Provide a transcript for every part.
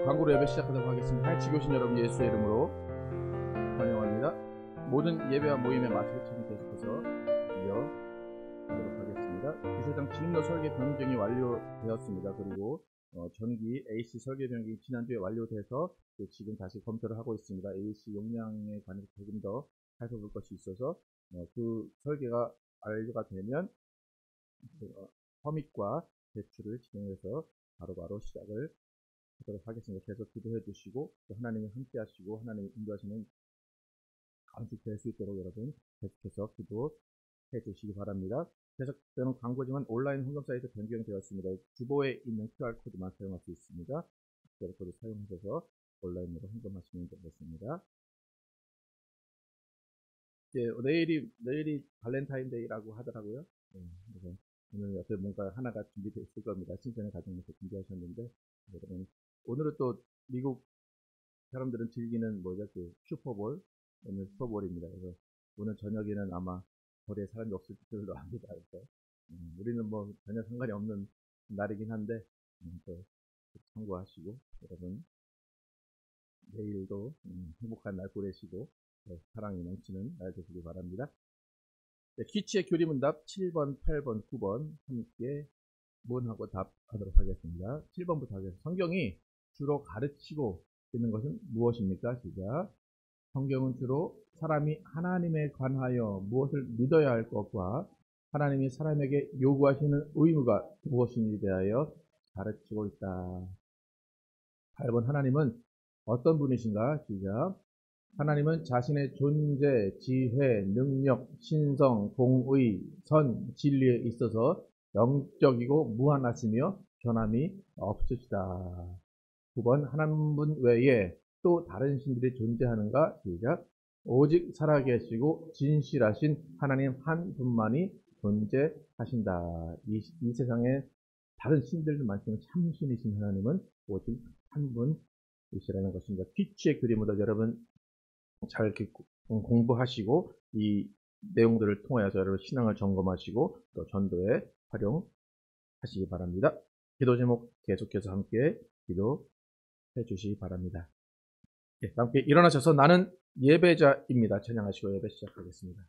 광고로 예배 시작하도록 하겠습니다. 하이치기 오신 여러분 예수의 이름으로 환영합니다. 모든 예배와 모임의 마치기 전에 계속해서 이어가도록 하겠습니다. 주차장 진입로 설계 변경이 완료되었습니다. 그리고 전기 AC 설계 변경이 지난주에 완료돼서 지금 다시 검토를 하고 있습니다. AC 용량에 관해서 조금 더 살펴볼 것이 있어서 그 설계가 완료가 되면 퍼밋과 제출을 진행해서 바로바로 시작을 하도록 하겠습니다. 계속 기도해 주시고 또 하나님이 함께 하시고 하나님이 인도하시는 감축될 수 있도록 여러분 계속해서 기도해 주시기 바랍니다. 계속되는 광고지만 온라인 홍보 사이트 변경되었습니다. 주보에 있는 QR코드만 사용할 수 있습니다. QR코드 사용하셔서 온라인으로 홍보하시면 되겠습니다. 내일이 발렌타인데이라고 하더라고요. 그래서 오늘 옆에 뭔가 하나가 준비되어 있을 겁니다. 신선의 가정에서 준비하셨는데 여러분 오늘은 또 미국 사람들은 즐기는 그 슈퍼볼, 오늘 슈퍼볼입니다. 그래서 오늘 저녁에는 아마 거리에 사람이 없을 줄로 압니다. 그래서 우리는 전혀 상관이 없는 날이긴 한데 또 참고하시고 여러분 내일도 행복한 날 보내시고 사랑이 넘치는 날 되시기 바랍니다. 퀴치의 교리문답 7번, 8번, 9번 함께 문하고 답하도록 하겠습니다. 7번부터 하겠습니다. 성경이 주로 가르치고 있는 것은 무엇입니까? 시작. 성경은 주로 사람이 하나님에 관하여 무엇을 믿어야 할 것과 하나님이 사람에게 요구하시는 의무가 무엇인지에 대하여 가르치고 있다. 8번 하나님은 어떤 분이신가? 시작. 하나님은 자신의 존재, 지혜, 능력, 신성, 공의, 선, 진리에 있어서 영적이고 무한하시며 변함이 없으시다. 9번 하나님분 외에 또 다른 신들이 존재하는가? 시작. 오직 살아계시고 진실하신 하나님 한 분만이 존재하신다. 이 세상에 다른 신들도 많지만 참신이신 하나님은 오직 한 분이시라는 것입니다. 퀴치의 교리문답 여러분 잘 이렇게 공부하시고 이 내용들을 통하여서 여러분 신앙을 점검하시고 또 전도에 활용하시기 바랍니다. 기도 제목 계속해서 함께 기도해 주시기 바랍니다. 함께 일어나셔서 나는 예배자입니다. 찬양하시고 예배 시작하겠습니다.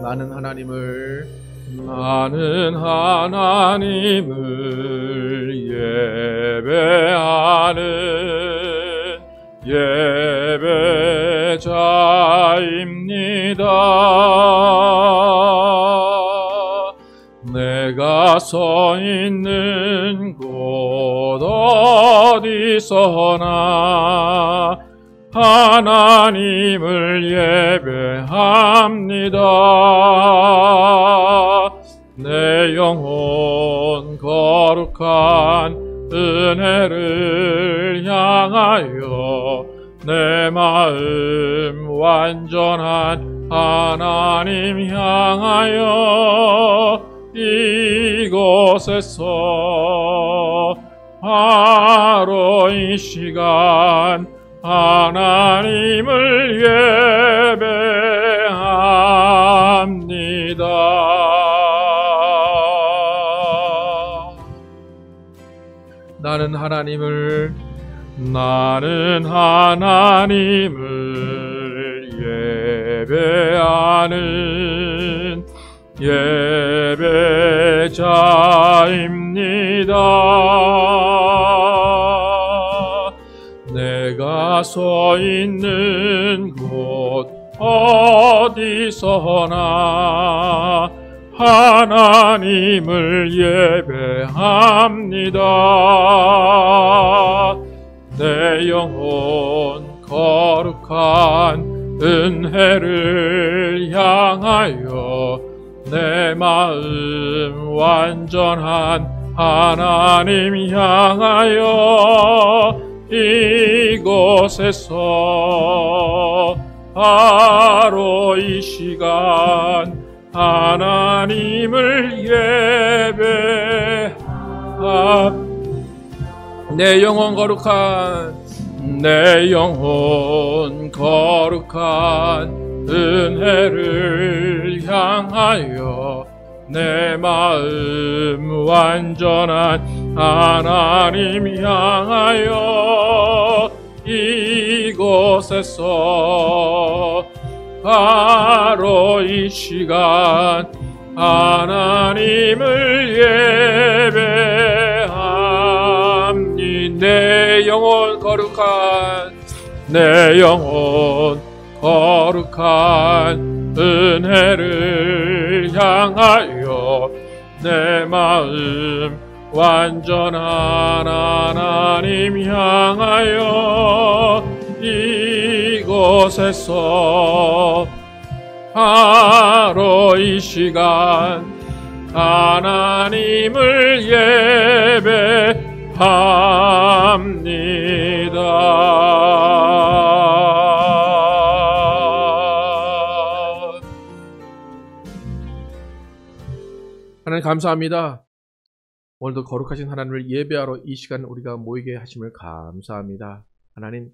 나는 하나님을 예배하는 예배자입니다. 내가 서 있는 곳 어디서나 하나님을 예배합니다. 내 영혼 거룩한 은혜를 향하여 내 마음 완전한 하나님 향하여 이곳에서 바로 이 시간 하나님을 예배합니다. 나는 하나님을 예배하는 예배자입니다. 내가 서 있는 곳 어디서나 하나님을 예배합니다. 내 영혼 거룩한 은혜를 향하여 내 마음 완전한 하나님 향하여 이곳에서 바로 이 시간 하나님을 예배합니다. 내 영혼 거룩한 내 영혼 거룩한 은혜를 향하여 내 마음 완전한 하나님 향하여 이곳에서 바로 이 시간 하나님을 예배합니. 내 영혼 거룩한 은혜를 향하여 내 마음 완전한 하나님 향하여 이곳에서 바로 이 시간 하나님을 예배합니다. 하나님 감사합니다. 오늘도 거룩하신 하나님을 예배하러 이 시간 우리가 모이게 하심을 감사합니다. 하나님,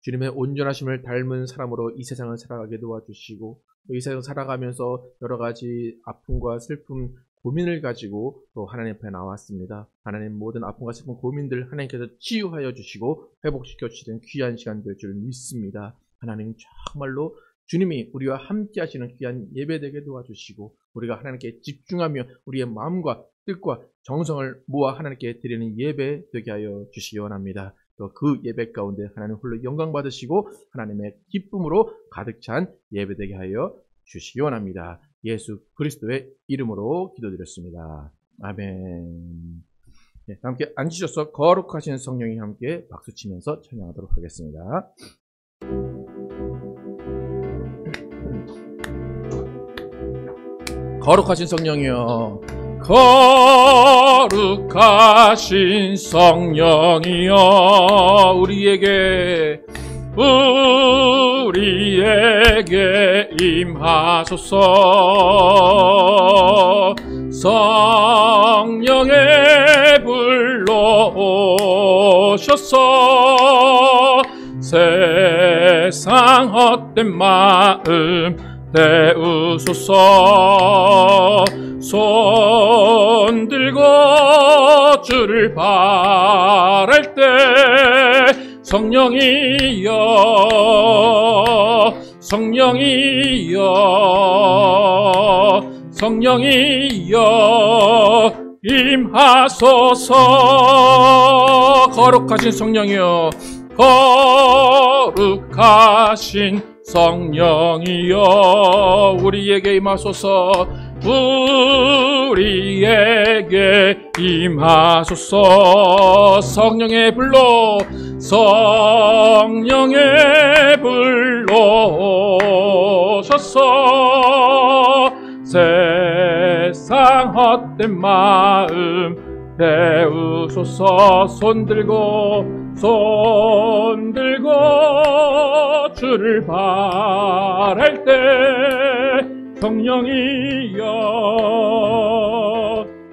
주님의 온전하심을 닮은 사람으로 이 세상을 살아가게 도와주시고 이 세상을 살아가면서 여러 가지 아픔과 슬픔, 고민을 가지고 또 하나님 앞에 나왔습니다. 하나님, 모든 아픔과 슬픔, 고민들 하나님께서 치유하여 주시고 회복시켜 주시는 귀한 시간 될 줄 믿습니다. 하나님, 정말로 주님이 우리와 함께 하시는 귀한 예배되게 도와주시고 우리가 하나님께 집중하며 우리의 마음과 뜻과 정성을 모아 하나님께 드리는 예배 되게 하여 주시기 원합니다. 또 그 예배 가운데 하나님 홀로 영광 받으시고 하나님의 기쁨으로 가득 찬 예배 되게 하여 주시기 원합니다. 예수 그리스도의 이름으로 기도드렸습니다. 아멘. 네, 함께 앉으셔서 거룩하신 성령이 함께 박수치면서 찬양하도록 하겠습니다. 거룩하신 성령이여, 거룩하신 성령이여, 우리에게 임하소서. 성령의 불로 오셔서 세상 헛된 마음 태우소서. 손 들고 주를 바랄 때 성령이여, 성령이여, 성령이여 임하소서. 거룩하신 성령이여, 거룩하신 성령이여 우리에게 임하소서. 우리에게 임하소서. 성령의 불로, 성령의 불로 오셔서 세상 헛된 마음 태우소서. 손 들고 주를 바랄 때 성령이여,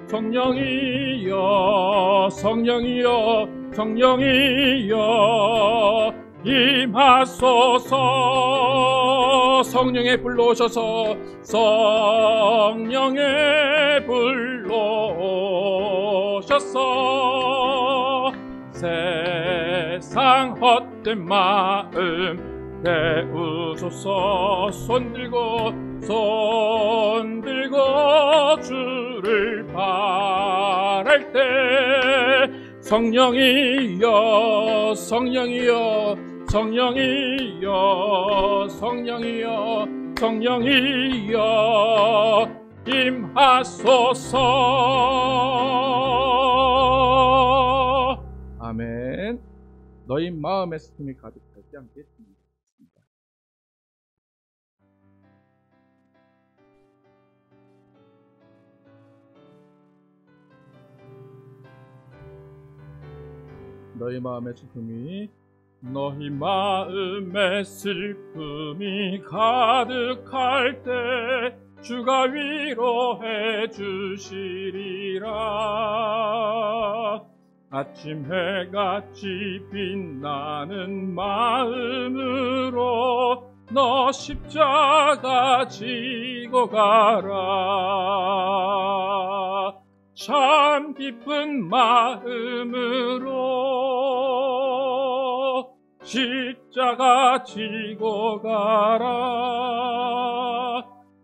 성령이여, 성령이여, 성령이여 임하소서. 성령의 불로 오셔서 성령의 불로 오셔서 세상 헛된 마음 태우소서. 손 들고 주를 바랄 때 성령이여, 성령이여, 성령이여, 성령이여, 성령이여 임하소서. 아멘. 너희 마음의 슬픔이 가득할 때 함께 했습니다. 너희 마음의 슬픔이, 너희 마음의 슬픔이 가득할 때 주가 위로해 주시리라. 아침 해같이 빛나는 마음으로 너 십자가 지고 가라. 참 기쁜 마음으로 십자가 지고 가라.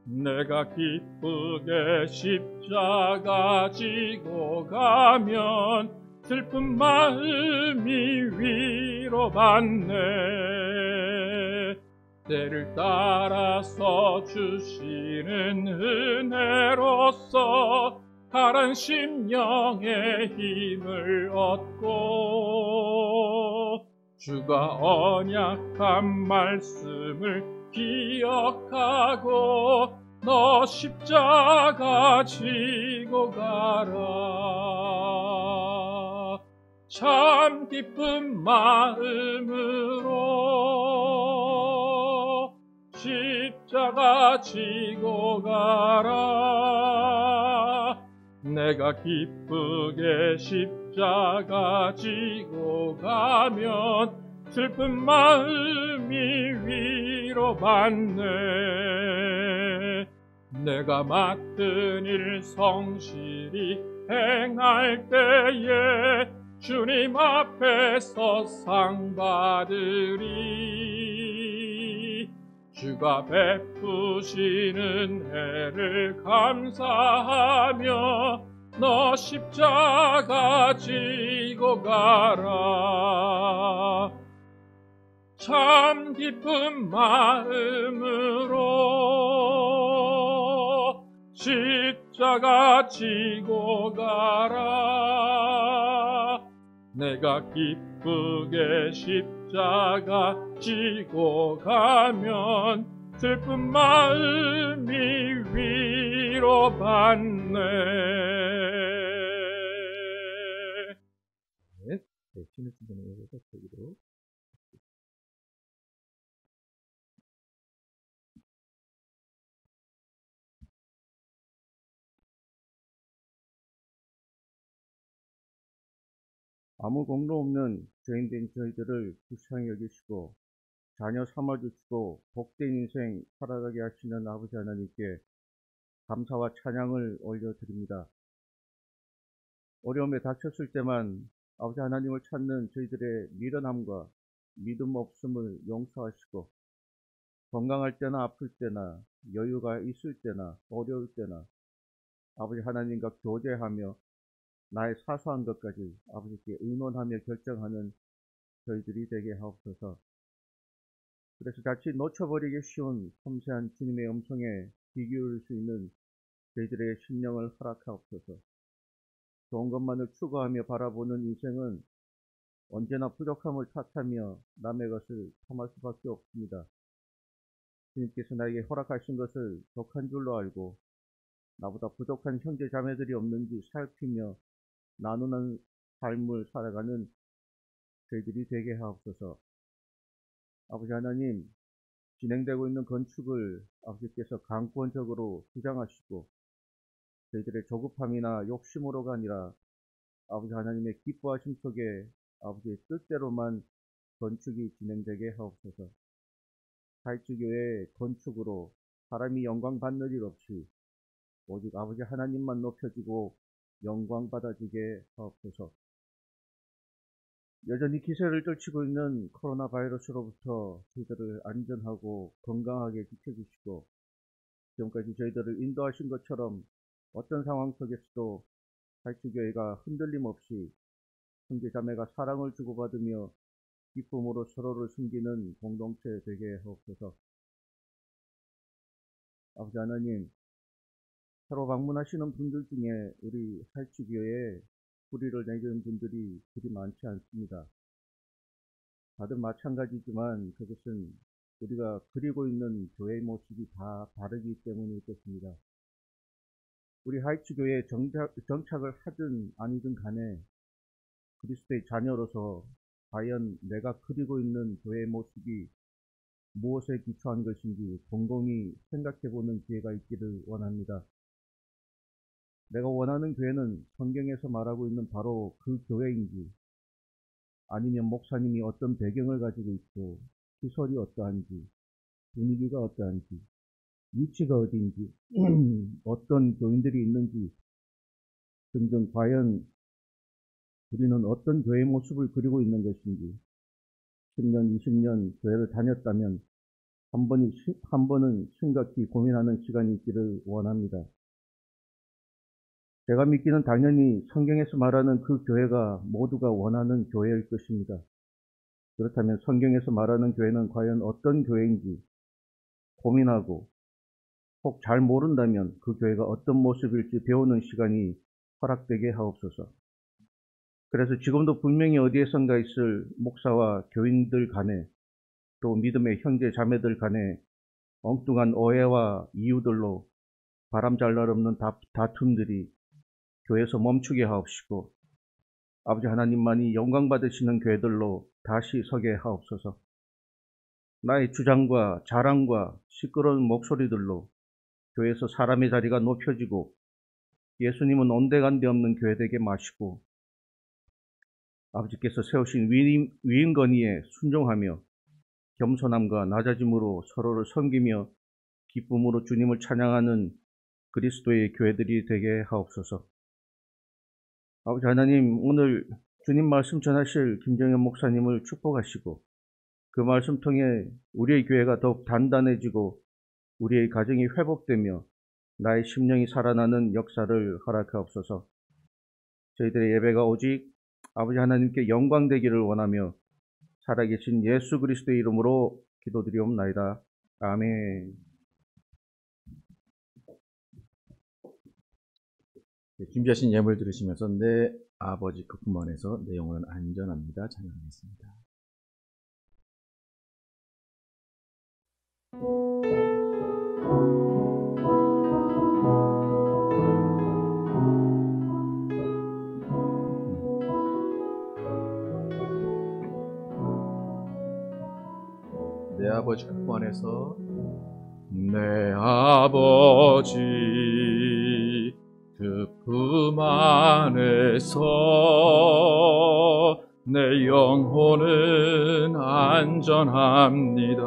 내가 기쁘게 십자가 지고 가면 슬픈 마음이 위로받네. 때를 따라서 주시는 은혜로서 가란 심령의 힘을 얻고 주가 언약한 말씀을 기억하고 너 십자가 지고 가라. 참 기쁜 마음으로 십자가 지고 가라. 내가 기쁘게 십자가 지고 가면 슬픈 마음이 위로받네. 내가 맡은 일 성실히 행할 때에 주님 앞에서 상 받으리. 주가 베푸시는 애를 감사하며 너 십자가 지고 가라. 참 기쁜 마음으로 십자가 지고 가라. 내가 기쁘게 십자가 지고 가면 슬픈 마음이 위로받네. 네, 신의 신전에 의해서 저기로 아무 공로 없는 죄인된 저희들을 불쌍히 여기시고 자녀 삼아주시고 복된 인생 살아가게 하시는 아버지 하나님께 감사와 찬양을 올려드립니다. 어려움에 닥쳤을 때만 아버지 하나님을 찾는 저희들의 미련함과 믿음 없음을 용서하시고 건강할 때나 아플 때나 여유가 있을 때나 어려울 때나 아버지 하나님과 교제하며 나의 사소한 것까지 아버지께 의논하며 결정하는 저희들이 되게 하옵소서. 그래서 자칫 놓쳐버리기 쉬운 섬세한 주님의 음성에 귀 기울일 수 있는 저희들의 심령을 허락하옵소서. 좋은 것만을 추구하며 바라보는 인생은 언제나 부족함을 탓하며 남의 것을 탐할 수밖에 없습니다. 주님께서 나에게 허락하신 것을 독한 줄로 알고 나보다 부족한 형제 자매들이 없는지 살피며 나누는 삶을 살아가는 저희들이 되게 하옵소서. 아버지 하나님, 진행되고 있는 건축을 아버지께서 강권적으로 주장하시고 저희들의 조급함이나 욕심으로가 아니라 아버지 하나님의 기뻐하심 속에 아버지의 뜻대로만 건축이 진행되게 하옵소서. 하이츠교회의 건축으로 사람이 영광 받는 일 없이 오직 아버지 하나님만 높여지고 영광 받아지게 하옵소서. 여전히 기세를 떨치고 있는 코로나 바이러스로부터 저희들을 안전하고 건강하게 지켜주시고 지금까지 저희들을 인도하신 것처럼 어떤 상황 속에서도 하이츠교회가 흔들림 없이 형제자매가 사랑을 주고받으며 기쁨으로 서로를 섬기는 공동체 되게 하옵소서. 아버지 하나님, 새로 방문하시는 분들 중에 우리 하이츠교회에 뿌리를 내리는 분들이 그리 많지 않습니다. 다들 마찬가지지만 그것은 우리가 그리고 있는 교회의 모습이 다 다르기 때문일 것입니다. 우리 하이츠교회에 정착을 하든 아니든 간에 그리스도의 자녀로서 과연 내가 그리고 있는 교회의 모습이 무엇에 기초한 것인지 곰곰이 생각해보는 기회가 있기를 원합니다. 내가 원하는 교회는 성경에서 말하고 있는 바로 그 교회인지, 아니면 목사님이 어떤 배경을 가지고 있고 시설이 어떠한지, 분위기가 어떠한지, 위치가 어디인지, 어떤 교인들이 있는지 등등, 과연 우리는 어떤 교회의 모습을 그리고 있는 것인지 10년, 20년 교회를 다녔다면 한 번은 심각히 고민하는 시간이 있기를 원합니다. 제가 믿기는 당연히 성경에서 말하는 그 교회가 모두가 원하는 교회일 것입니다. 그렇다면 성경에서 말하는 교회는 과연 어떤 교회인지 고민하고, 혹 잘 모른다면 그 교회가 어떤 모습일지 배우는 시간이 허락되게 하옵소서. 그래서 지금도 분명히 어디에선가 있을 목사와 교인들 간에, 또 믿음의 형제 자매들 간에 엉뚱한 오해와 이유들로 바람잘 날 없는 다툼들이 교회에서 멈추게 하옵시고, 아버지 하나님만이 영광 받으시는 교회들로 다시 서게 하옵소서. 나의 주장과 자랑과 시끄러운 목소리들로 교회에서 사람의 자리가 높여지고 예수님은 온데간데 없는 교회 되게 마시고, 아버지께서 세우신 위임 건의에 순종하며 겸손함과 낮아짐으로 서로를 섬기며 기쁨으로 주님을 찬양하는 그리스도의 교회들이 되게 하옵소서. 아버지 하나님, 오늘 주님 말씀 전하실 김정현 목사님을 축복하시고, 그 말씀 통해 우리의 교회가 더욱 단단해지고 우리의 가정이 회복되며 나의 심령이 살아나는 역사를 허락하옵소서. 저희들의 예배가 오직 아버지 하나님께 영광되기를 원하며 살아계신 예수 그리스도의 이름으로 기도드리옵나이다. 아멘. 준비하신 예물 들으시면서 내 아버지 그 품 안에서 내 영혼은 안전합니다. 찬양하겠습니다. 내 아버지 그 품 안에서, 내 아버지 그 품 안에서 내 영혼은 안전합니다.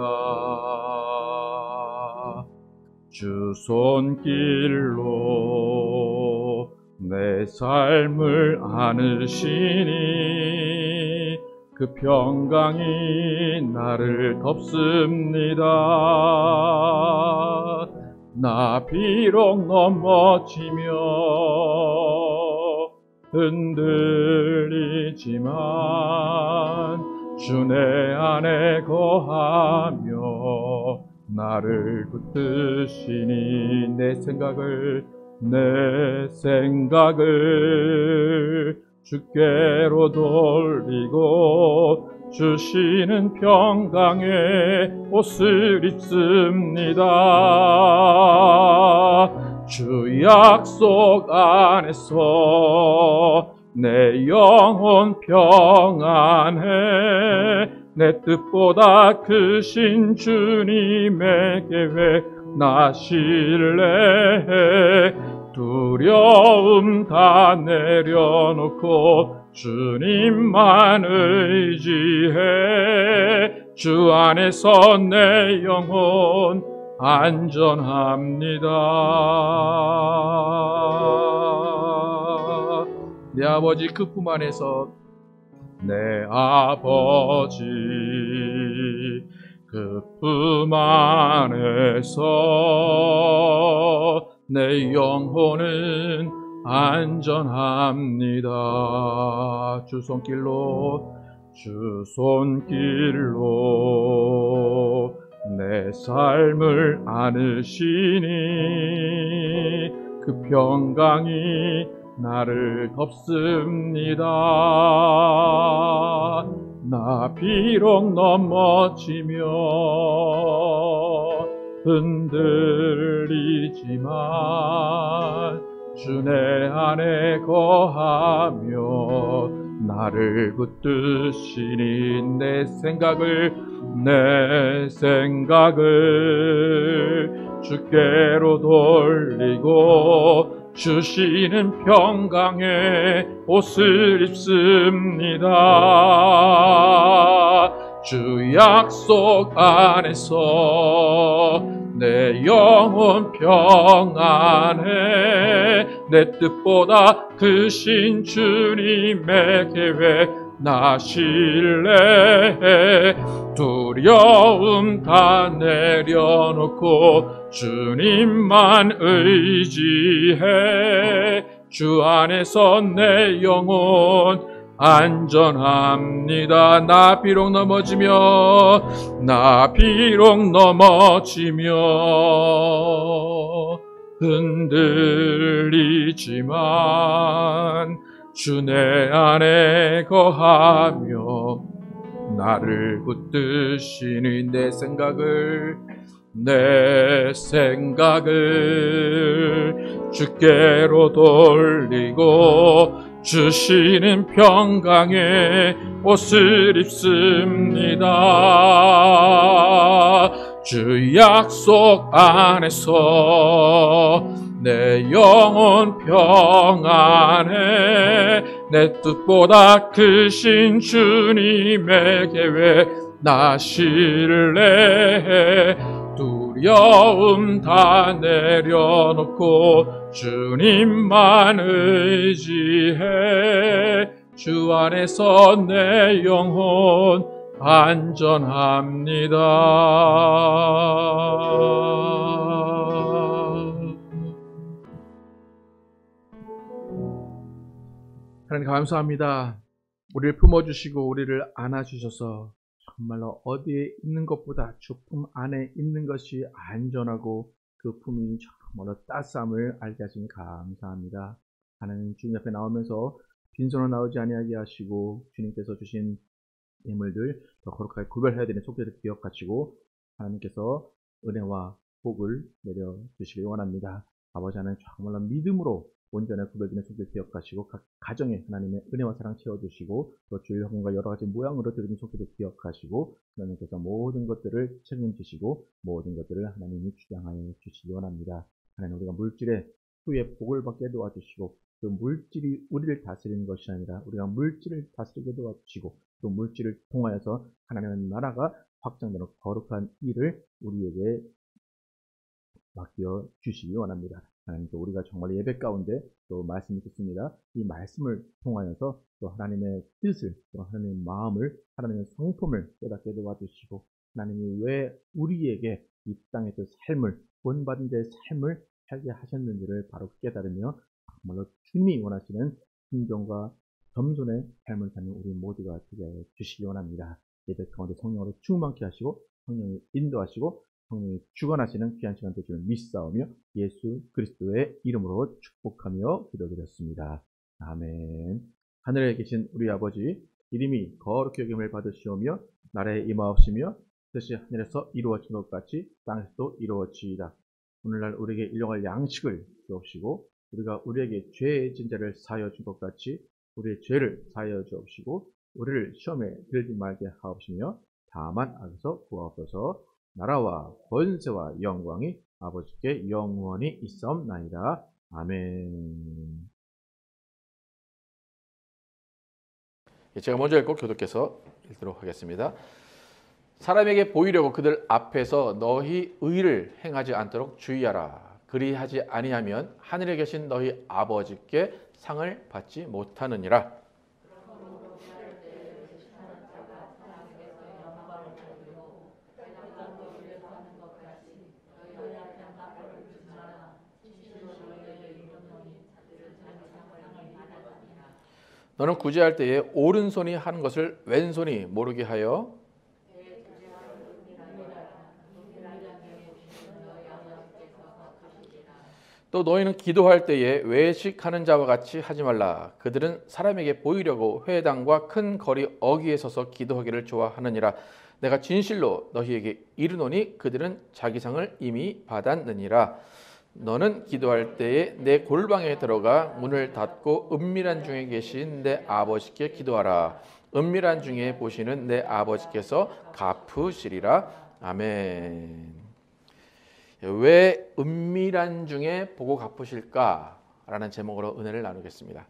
주 손길로 내 삶을 안으시니 그 평강이 나를 덮습니다. 나 비록 넘어지며 흔들리지만 주 내 안에 거하며 나를 붙드시니 내 생각을 주께로 돌리고 주시는 평강의 옷을 입습니다. 주 약속 안에서 내 영혼 평안해. 내 뜻보다 크신 주님의 계획 나 신뢰해. 두려움 다 내려놓고 주님만 의지해. 주 안에서 내 영혼 안전합니다. 내 아버지 그 품 안에서, 내 아버지 그 품 안에서 내 영혼은 안전합니다. 주 손길로 내 삶을 안으시니 그 평강이 나를 덮습니다. 나 비록 넘어지며 흔들리지만 주 내 안에 거하며 나를 붙드시니 내 생각을 주께로 돌리고 주시는 평강의 옷을 입습니다. 주 약속 안에서 내 영혼 평안해. 내 뜻보다 크신 주님의 계획 나 신뢰해. 두려움 다 내려놓고 주님만 의지해. 주 안에서 내 영혼 안전합니다. 나 비록 넘어지며 흔들리지만 주 내 안에 거하며 나를 붙드시니 내 생각을 주께로 돌리고 주시는 평강의 옷을 입습니다. 주 약속 안에서 내 영혼 평안해. 내 뜻보다 크신 주님의 계획 나 신뢰해. 두려움 다 내려놓고 주님만 의지해. 주 안에서 내 영혼 안전합니다. 하나님 감사합니다. 우리를 품어주시고 우리를 안아주셔서 정말로 어디에 있는 것보다 주 품 안에 있는 것이 안전하고 그 품이 정말로 따스함을 알게 하시니 감사합니다. 하나님 주님 앞에 나오면서 빈손으로 나오지 아니하게 하시고 주님께서 주신 예물들 더 거룩하게 구별해야 되는 속죄를 기억하시고 하나님께서 은혜와 복을 내려주시길 원합니다. 아버지 하나님 정말로 믿음으로 온전히 구별되는 속죄를 기억하시고 각 가정에 하나님의 은혜와 사랑 채워주시고 또 주일 헌금과 여러 가지 모양으로 드리는 속죄를 기억하시고 하나님께서 모든 것들을 책임지시고 모든 것들을 하나님이 주장하여 주시기 원합니다. 하나님 우리가 물질의 후에 복을 받게 도와주시고 그 물질이 우리를 다스리는 것이 아니라 우리가 물질을 다스리게 도와주시고 또 물질을 통하여서 하나님의 나라가 확장되는 거룩한 일을 우리에게 맡겨 주시기 원합니다. 하나님 또 우리가 정말 예배 가운데 또 말씀이 듣습니다. 이 말씀을 통하여서 또 하나님의 뜻을 또 하나님의 마음을 하나님의 성품을 깨닫게 도와주시고 하나님이 왜 우리에게 이 땅에서 삶을 본받은 자의 삶을 살게 하셨는지를 바로 깨달으며 정말로 주님이 원하시는 순종과 겸손의 삶을 사는 우리 모두가 되게 주시기 원합니다. 예배 가운데 성령으로 충만케 하시고 성령이 인도하시고 성령이 주관하시는 귀한 시간 되시를 믿사오며 예수 그리스도의 이름으로 축복하며 기도드렸습니다. 아멘. 하늘에 계신 우리 아버지 이름이 거룩히 여김을 받으시오며 나라에 임하옵시며 뜻이 하늘에서 이루어진 것 같이 땅에서도 이루어지이다. 오늘날 우리에게 일용할 양식을 주옵시고 우리가 우리에게 죄의 진자를 사하여 준 것 같이 우리의 죄를 사하여 주옵시고 우리를 시험에 들지 말게 하옵시며 다만 악에서 구하옵소서. 나라와 권세와 영광이 아버지께 영원히 있사옵나이다. 아멘. 제가 먼저 읽고 교독해서 읽도록 하겠습니다. 사람에게 보이려고 그들 앞에서 너희 의를 행하지 않도록 주의하라. 그리하지 아니하면 하늘에 계신 너희 아버지께 상을 받지 못하느니라. 너는 구제할 때에 오른손이 하는 것을 왼손이 모르게 하여 또 너희는 기도할 때에 외식하는 자와 같이 하지 말라. 그들은 사람에게 보이려고 회당과 큰 거리 어귀에 서서 기도하기를 좋아하느니라. 내가 진실로 너희에게 이르노니 그들은 자기 상을 이미 받았느니라. 너는 기도할 때에 내 골방에 들어가 문을 닫고 은밀한 중에 계신 내 아버지께 기도하라. 은밀한 중에 보시는 내 아버지께서 갚으시리라. 아멘. 왜 은밀한 중에 보고 갚으실까? 라는 제목으로 은혜를 나누겠습니다.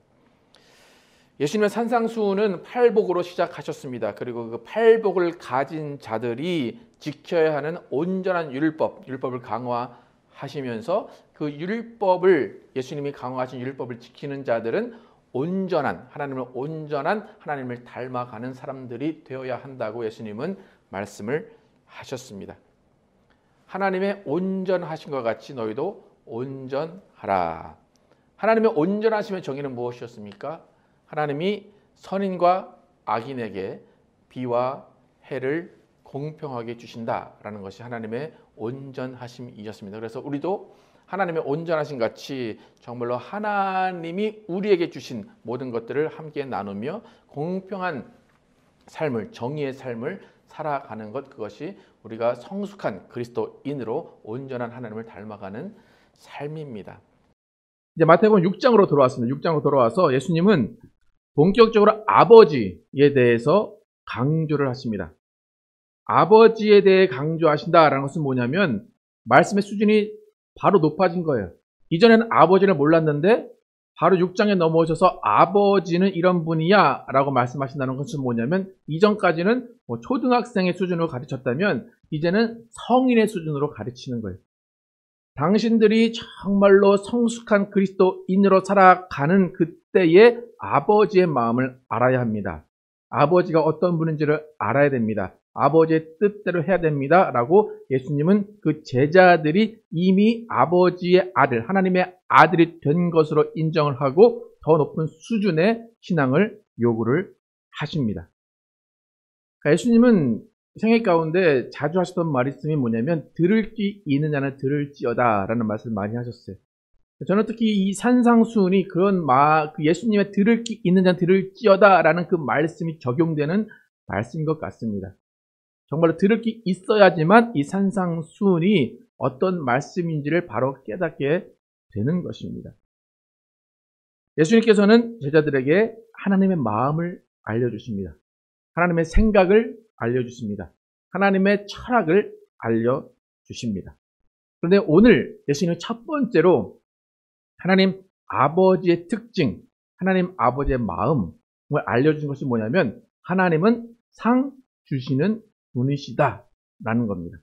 예수님의 산상수훈은 팔복으로 시작하셨습니다. 그리고 그 팔복을 가진 자들이 지켜야 하는 온전한 율법을 강화하시면서 그 율법을, 예수님이 강화하신 율법을 지키는 자들은 하나님을 닮아가는 사람들이 되어야 한다고 예수님은 말씀을 하셨습니다. 하나님의 온전하신 것 같이 너희도 온전하라. 하나님의 온전하심의 정의는 무엇이었습니까? 하나님이 선인과 악인에게 비와 해를 공평하게 주신다라는 것이 하나님의 온전하심이었습니다. 그래서 우리도 하나님의 온전하심 같이 정말로 하나님이 우리에게 주신 모든 것들을 함께 나누며 공평한 삶을, 정의의 삶을 살아가는 것, 그것이 우리가 성숙한 그리스도인으로 온전한 하나님을 닮아가는 삶입니다. 이제 마태복음 6장으로 돌아왔습니다. 6장으로 돌아와서 예수님은 본격적으로 아버지에 대해서 강조를 하십니다. 아버지에 대해 강조하신다라는 것은 뭐냐면 말씀의 수준이 바로 높아진 거예요. 이전에는 아버지를 몰랐는데 바로 6장에 넘어오셔서 아버지는 이런 분이야 라고 말씀하신다는 것은 뭐냐면 이전까지는 초등학생의 수준으로 가르쳤다면 이제는 성인의 수준으로 가르치는 거예요. 당신들이 정말로 성숙한 그리스도인으로 살아가는 그때의 아버지의 마음을 알아야 합니다. 아버지가 어떤 분인지를 알아야 됩니다. 아버지의 뜻대로 해야 됩니다. 라고 예수님은 그 제자들이 이미 아버지의 아들, 하나님의 아들이 된 것으로 인정을 하고 더 높은 수준의 신앙을 요구를 하십니다. 그러니까 예수님은 생애 가운데 자주 하셨던 말씀이 뭐냐면 들을 귀 있는 자는 들을지어다 라는 말씀을 많이 하셨어요. 저는 특히 이 산상수훈이 그런 그 예수님의 들을 귀 있는 자는 들을지어다 라는 그 말씀이 적용되는 말씀인 것 같습니다. 정말로 들을 귀 있어야지만 이 산상수훈이 어떤 말씀인지를 바로 깨닫게 되는 것입니다. 예수님께서는 제자들에게 하나님의 마음을 알려주십니다. 하나님의 생각을 알려주십니다. 하나님의 철학을 알려주십니다. 그런데 오늘 예수님은 첫 번째로 하나님 아버지의 특징, 하나님 아버지의 마음을 알려주신 것이 뭐냐면 하나님은 상 주시는 분이시다 라는 겁니다.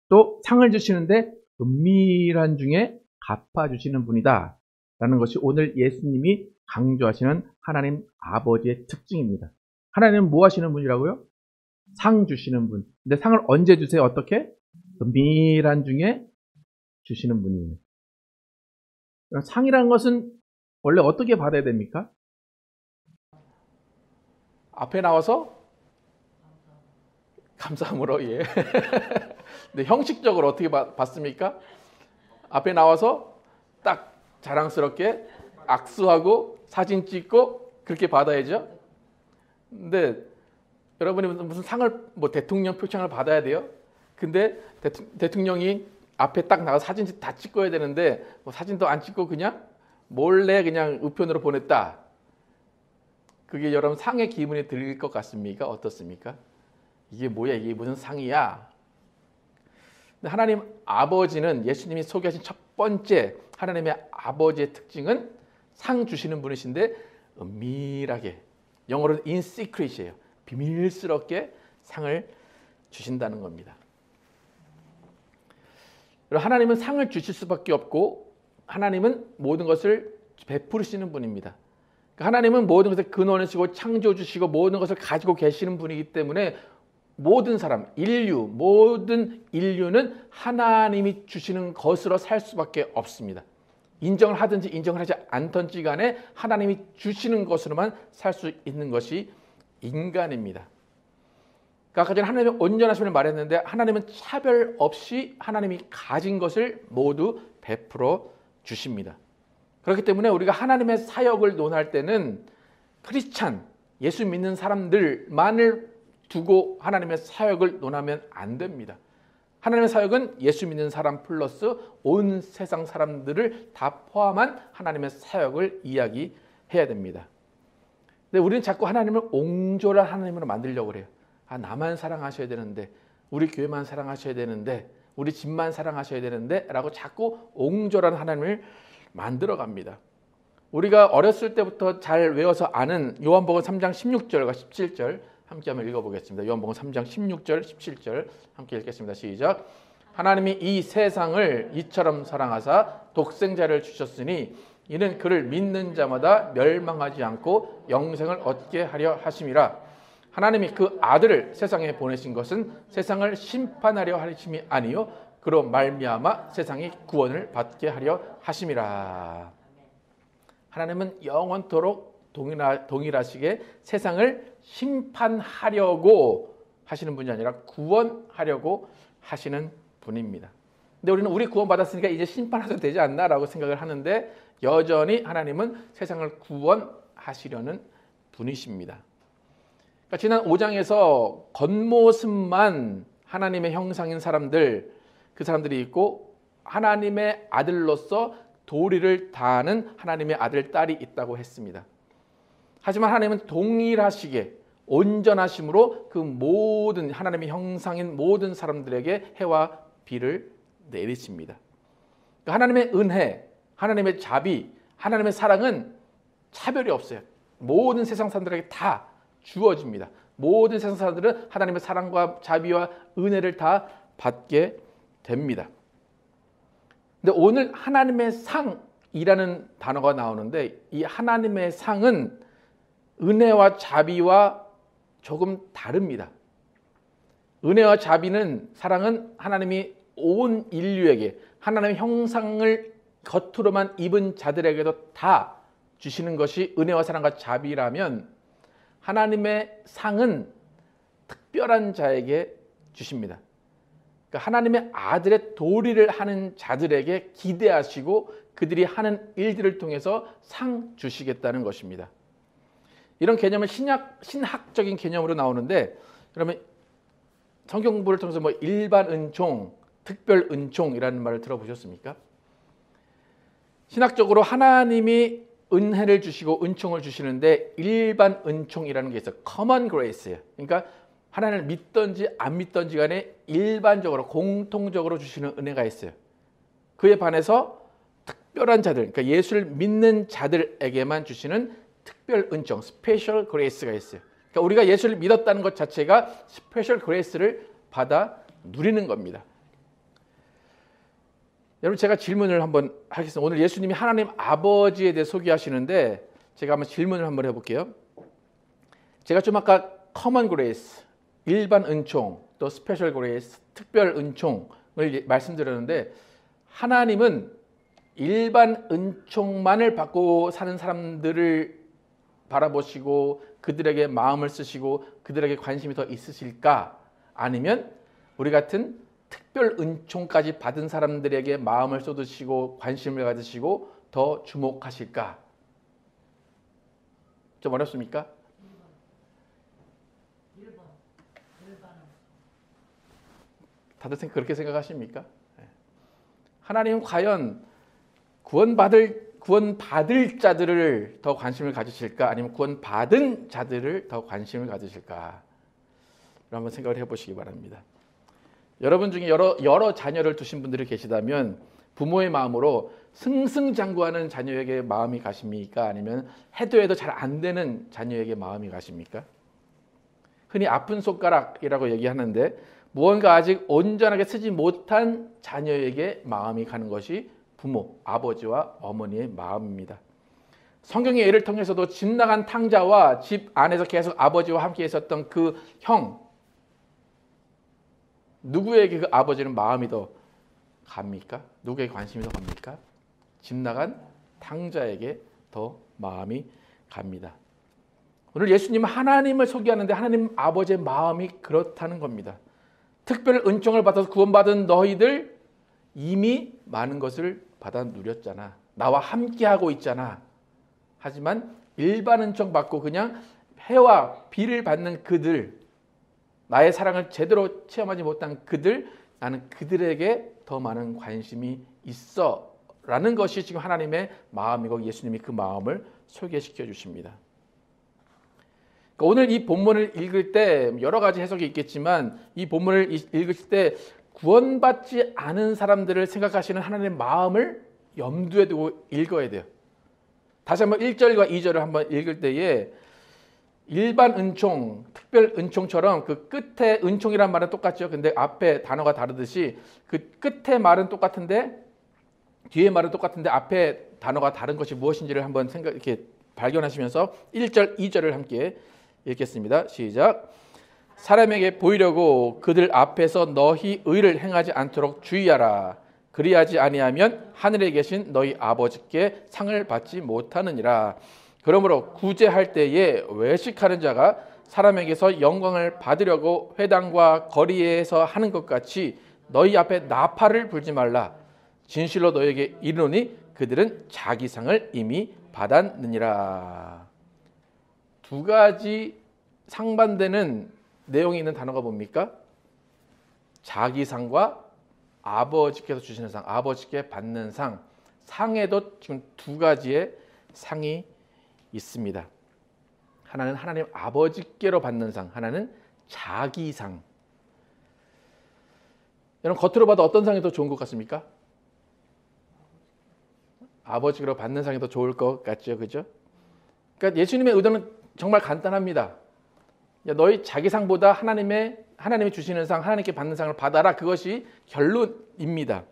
또 상을 주시는데 은밀한 중에 갚아주시는 분이다 라는 것이 오늘 예수님이 강조하시는 하나님 아버지의 특징입니다. 하나님은 뭐 하시는 분이라고요? 상 주시는 분. 근데 상을 언제 주세요? 어떻게? 은밀한 중에 주시는 분이에요. 상이라는 것은 원래 어떻게 받아야 됩니까? 앞에 나와서 감사함으로, 예. 근데 형식적으로 어떻게 받습니까? 앞에 나와서 딱 자랑스럽게 악수하고 사진 찍고 그렇게 받아야죠. 근데 여러분이 무슨 상을, 대통령 표창을 받아야 돼요? 근데 대통령이 앞에 딱 나가서 사진 다 찍어야 되는데 사진도 안 찍고 그냥 몰래 그냥 우편으로 보냈다. 그게 여러분 상의 기분이 들릴 것 같습니까? 어떻습니까? 이게 뭐야? 이게 무슨 상이야? 근데 하나님 아버지는, 예수님이 소개하신 첫 번째 하나님의 아버지의 특징은 상 주시는 분이신데 은밀하게, 영어로는 in secret이에요. 비밀스럽게 상을 주신다는 겁니다. 하나님은 상을 주실 수밖에 없고 하나님은 모든 것을 베푸시는 분입니다. 하나님은 모든 것을 근원이시고 창조주시고 모든 것을 가지고 계시는 분이기 때문에 모든 사람, 모든 인류는 하나님이 주시는 것으로 살 수밖에 없습니다. 인정을 하든지 인정을 하지 않든지 간에 하나님이 주시는 것으로만 살 수 있는 것이 인간입니다. 아까 전에 하나님의 온전하심을 말했는데 하나님은 차별 없이 하나님이 가진 것을 모두 베풀어 주십니다. 그렇기 때문에 우리가 하나님의 사역을 논할 때는 크리스찬, 예수 믿는 사람들만을 두고 하나님의 사역을 논하면 안 됩니다. 하나님의 사역은 예수 믿는 사람 플러스 온 세상 사람들을 다 포함한 하나님의 사역을 이야기해야 됩니다. 근데 우리는 자꾸 하나님을 옹졸한 하나님으로 만들려고 그래요. 나만 사랑하셔야 되는데, 우리 교회만 사랑하셔야 되는데, 우리 집만 사랑하셔야 되는데 라고 자꾸 옹졸한 하나님을 만들어 갑니다. 우리가 어렸을 때부터 잘 외워서 아는 요한복음 3장 16절과 17절 함께 한번 읽어보겠습니다. 요한복음 3장 16절 17절 함께 읽겠습니다. 시작. 하나님이 이 세상을 이처럼 사랑하사 독생자를 주셨으니 이는 그를 믿는 자마다 멸망하지 않고 영생을 얻게 하려 하심이라. 하나님이 그 아들을 세상에 보내신 것은 세상을 심판하려 하심이 아니요 그로 말미암아 세상이 구원을 받게 하려 하심이라. 하나님은 영원토록 동일하시게 세상을 심판하려고 하시는 분이 아니라 구원하려고 하시는 분입니다. 근데 우리는 우리 구원받았으니까 이제 심판하셔도 되지 않나라고 생각을 하는데 여전히 하나님은 세상을 구원하시려는 분이십니다. 그러니까 지난 5장에서 겉모습만 하나님의 형상인 사람들, 그 사람들이 있고 하나님의 아들로서 도리를 다하는 하나님의 아들, 딸이 있다고 했습니다. 하지만 하나님은 동일하시게 온전하심으로 그 모든 하나님의 형상인 모든 사람들에게 해와 비를 내리십니다. 그러니까 하나님의 은혜, 하나님의 자비, 하나님의 사랑은 차별이 없어요. 모든 세상 사람들에게 다 주어집니다. 모든 세상 사람들은 하나님의 사랑과 자비와 은혜를 다 받게 됩니다. 근데 오늘 하나님의 상이라는 단어가 나오는데 이 하나님의 상은 은혜와 자비와 조금 다릅니다. 은혜와 자비는 사랑은 하나님이 온 인류에게 하나님의 형상을 겉으로만 입은 자들에게도 다 주시는 것이 은혜와 사랑과 자비라면 하나님의 상은 특별한 자에게 주십니다. 그러니까 하나님의 아들의 도리를 하는 자들에게 기대하시고 그들이 하는 일들을 통해서 상 주시겠다는 것입니다. 이런 개념은 신학적인 개념으로 나오는데 그러면 성경 공부를 통해서 뭐 일반 은총, 특별 은총이라는 말을 들어보셨습니까? 신학적으로 하나님이 은혜를 주시고 은총을 주시는데 일반 은총이라는 게 있어요. common grace예요. 그러니까 하나님을 믿든지 안 믿든지 간에 일반적으로 공통적으로 주시는 은혜가 있어요. 그에 반해서 특별한 자들, 그러니까 예수를 믿는 자들에게만 주시는 특별 은총, 스페셜 그레이스가 있어요. 그러니까 우리가 예수를 믿었다는 것 자체가 스페셜 그레이스를 받아 누리는 겁니다. 여러분 제가 질문을 한번 하겠습니다. 오늘 예수님이 하나님 아버지에 대해 소개하시는데 제가 한번 질문을 한번 해볼게요. 제가 좀 아까 커먼 그레이스, 일반 은총, 또 스페셜 그레이스, 특별 은총을 말씀드렸는데 하나님은 일반 은총만을 받고 사는 사람들을 바라보시고 그들에게 마음을 쓰시고 그들에게 관심이 더 있으실까? 아니면 우리 같은 특별 은총까지 받은 사람들에게 마음을 쏟으시고 관심을 가지시고 더 주목하실까? 좀 어렵습니까? 다들 그렇게 생각하십니까? 하나님은 과연 구원받을 자들을 더 관심을 가지실까? 아니면 구원받은 자들을 더 관심을 가지실까? 한번 생각을 해보시기 바랍니다. 여러분 중에 여러 자녀를 두신 분들이 계시다면 부모의 마음으로 승승장구하는 자녀에게 마음이 가십니까? 아니면 해도 잘 안 되는 자녀에게 마음이 가십니까? 흔히 아픈 손가락이라고 얘기하는데 무언가 아직 온전하게 쓰지 못한 자녀에게 마음이 가는 것이 부모, 아버지와 어머니의 마음입니다. 성경의 예를 통해서도 집 나간 탕자와 집 안에서 계속 아버지와 함께 있었던 그 형, 누구에게 그 아버지는 마음이 더 갑니까? 누구에게 관심이 더 갑니까? 집 나간 탕자에게 더 마음이 갑니다. 오늘 예수님은 하나님을 소개하는데 하나님 아버지의 마음이 그렇다는 겁니다. 특별 은총을 받아서 구원받은 너희들 이미 많은 것을 받아 누렸잖아. 나와 함께하고 있잖아. 하지만 일반 은총 받고 그냥 해와 비를 받는 그들, 나의 사랑을 제대로 체험하지 못한 그들, 나는 그들에게 더 많은 관심이 있어 라는 것이 지금 하나님의 마음이고 예수님이 그 마음을 소개시켜 주십니다. 그러니까 오늘 이 본문을 읽을 때 여러 가지 해석이 있겠지만 이 본문을 읽을 때 구원받지 않은 사람들을 생각하시는 하나님의 마음을 염두에 두고 읽어야 돼요. 다시 한번 1절과 2절을 한번 읽을 때에 일반 은총, 특별 은총처럼 그 끝에 은총이란 말은 똑같죠. 근데 앞에 단어가 다르듯이 그 끝에 말은 똑같은데 뒤에 말은 똑같은데 앞에 단어가 다른 것이 무엇인지를 한번 이렇게 발견하시면서 1절, 2절을 함께 읽겠습니다. 시작. 사람에게 보이려고 그들 앞에서 너희 의를 행하지 않도록 주의하라. 그리하지 아니하면 하늘에 계신 너희 아버지께 상을 받지 못하느니라. 그러므로 구제할 때에 외식하는 자가 사람에게서 영광을 받으려고 회당과 거리에서 하는 것 같이 너희 앞에 나팔을 불지 말라. 진실로 너희에게 이르노니 그들은 자기 상을 이미 받았느니라. 두 가지 상반되는 내용이 있는 단어가 뭡니까? 자기 상과 아버지께서 주시는 상, 아버지께 받는 상. 상에도 지금 두 가지의 상이 있습니다. 하나는 하나님 아버지께로 받는 상, 하나는 자기 상. 여러분 겉으로 봐도 어떤 상이 더 좋은 것 같습니까? 아버지께로 받는 상이 더 좋을 것 같죠, 그죠? 그러니까 예수님의 의도는 정말 간단합니다. 야, 너희 자기 상보다 하나님이 주시는 상, 하나님께 받는 상을 받아라. 그것이 결론입니다.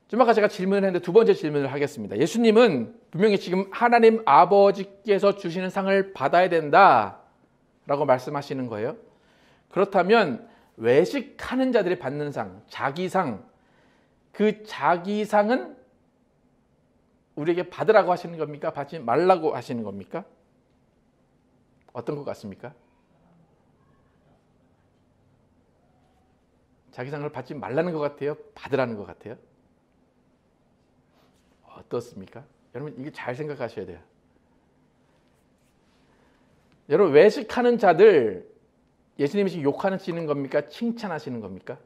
좀 아까 제가 질문을 했는데 두 번째 질문을 하겠습니다. 예수님은 분명히 지금 하나님 아버지께서 주시는 상을 받아야 된다라고 말씀하시는 거예요. 그렇다면 외식하는 자들이 받는 상, 자기 상, 그 자기 상은 우리에게 받으라고 하시는 겁니까? 받지 말라고 하시는 겁니까? 어떤 것 같습니까? 자기 상을 받지 말라는 것 같아요? 받으라는 것 같아요? 어떻습니까? 여러분 이게 잘 생각하셔야 돼요. 여러분 외식하는 자들 예수님이 지금 욕하시는 겁니까? 칭찬하시는 겁니까?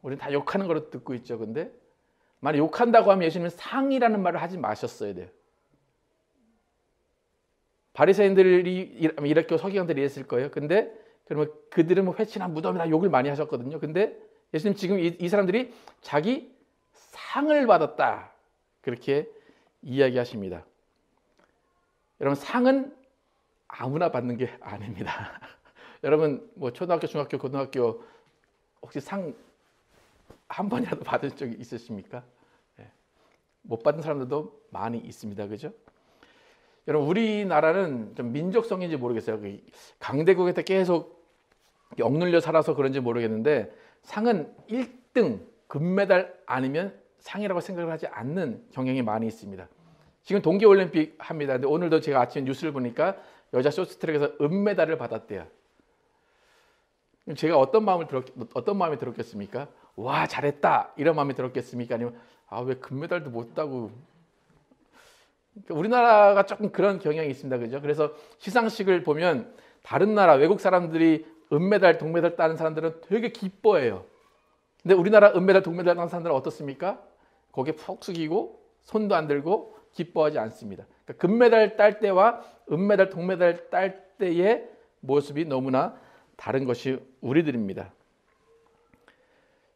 우리는 다 욕하는 거로 듣고 있죠. 근데 만약 욕한다고 하면 예수님은 상이라는 말을 하지 마셨어야 돼요. 바리새인들이 이렇게 서기관들이 이랬을 거예요. 근데 그러면 그들은 뭐 회치나 무덤이나 욕을 많이 하셨거든요. 근데 예수님 지금 이 사람들이 자기 상을 받았다. 그렇게 이야기하십니다. 여러분 상은 아무나 받는 게 아닙니다. 여러분 뭐 초등학교, 중학교, 고등학교 혹시 상 한 번이라도 받은 적이 있으십니까? 네. 못 받은 사람들도 많이 있습니다. 그죠? 여러분 우리나라는 좀 민족성인지 모르겠어요. 강대국에 계속 억눌려 살아서 그런지 모르겠는데 상은 1등 금메달 아니면 상이라고 생각을 하지 않는 경향이 많이 있습니다. 지금 동계올림픽 합니다. 근데 오늘도 제가 아침 뉴스를 보니까 여자 쇼트트랙에서 은메달을 받았대요. 제가 어떤 마음이 들었겠습니까? 와 잘했다 이런 마음이 들었겠습니까? 아니면 아 왜 금메달도 못 따고. 그러니까 우리나라가 조금 그런 경향이 있습니다. 그죠? 그래서 시상식을 보면 다른 나라 외국 사람들이 은메달, 동메달 따는 사람들은 되게 기뻐해요. 근데 우리나라 은메달, 동메달 따는 사람들은 어떻습니까? 고개 푹 숙이고 손도 안 들고 기뻐하지 않습니다. 그러니까 금메달 딸 때와 은메달, 동메달 딸 때의 모습이 너무나 다른 것이 우리들입니다.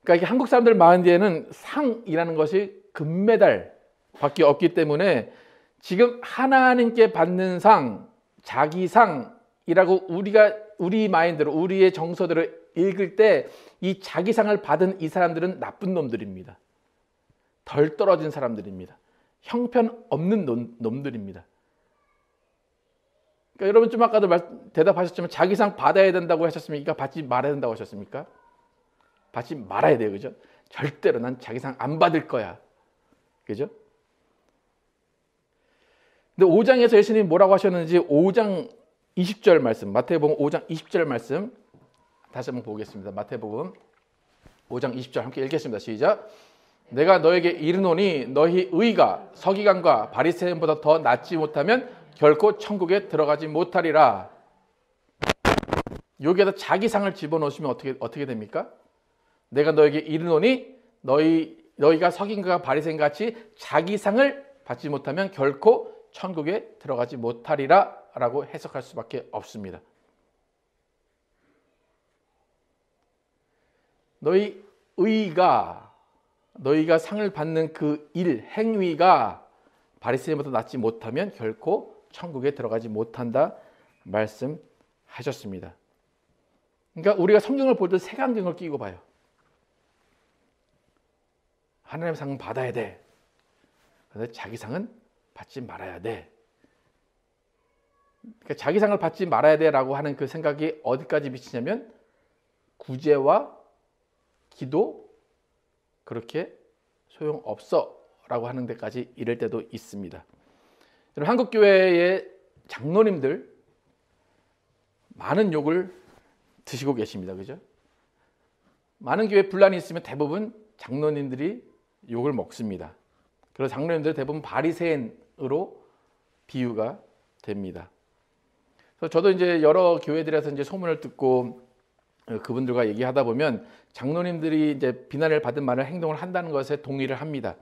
그러니까 이게 한국 사람들 마음에는 상이라는 것이 금메달밖에 없기 때문에 지금 하나님께 받는 상, 자기 상이라고 우리 마인드로 우리의 정서대로 읽을 때 이 자기 상을 받은 이 사람들은 나쁜 놈들입니다. 덜 떨어진 사람들입니다. 형편없는 놈들입니다. 그러니까 여러분 좀 아까도 대답하셨지만 자기 상 받아야 된다고 하셨습니까? 받지 말아야 된다고 하셨습니까? 받지 말아야 돼요. 그죠? 절대로 난 자기 상 안 받을 거야. 그죠? 근데 5장에서 예수님이 뭐라고 하셨는지 5장 20절 말씀, 마태복음 5장 20절 말씀 다시 한번 보겠습니다. 마태복음 5장 20절 함께 읽겠습니다. 시작. 내가 너에게 이르노니 너희 의가 서기관과 바리새인보다 더 낫지 못하면 결코 천국에 들어가지 못하리라. 여기에다 자기 상을 집어넣으시면 어떻게 됩니까? 내가 너에게 이르노니 너희가 서기관과 바리새인 같이 자기 상을 받지 못하면 결코 천국에 들어가지 못하리라 라고 해석할 수밖에 없습니다. 너희 의가 너희가 상을 받는 그 일, 행위가 바리새인보다 낫지 못하면 결코 천국에 들어가지 못한다 말씀하셨습니다. 그러니까 우리가 성경을 볼 때 색안경을 끼고 봐요. 하나님의 상은 받아야 돼. 그런데 자기 상은 받지 말아야 돼. 그러니까 자기 상을 받지 말아야 돼라고 하는 그 생각이 어디까지 미치냐면 구제와 기도 그렇게 소용없어라고 하는 데까지 이를 때도 있습니다. 여러분, 한국교회의 장로님들 많은 욕을 드시고 계십니다. 그죠? 많은 교회 분란이 있으면 대부분 장로님들이 욕을 먹습니다. 그래서 장로님들 대부분 바리새인으로 비유가 됩니다. 그래서 저도 이제 여러 교회들에서 이제 소문을 듣고 그분들과 얘기하다 보면 장로님들이 이제 비난을 받을 만한 행동을 한다는 것에 동의를 합니다.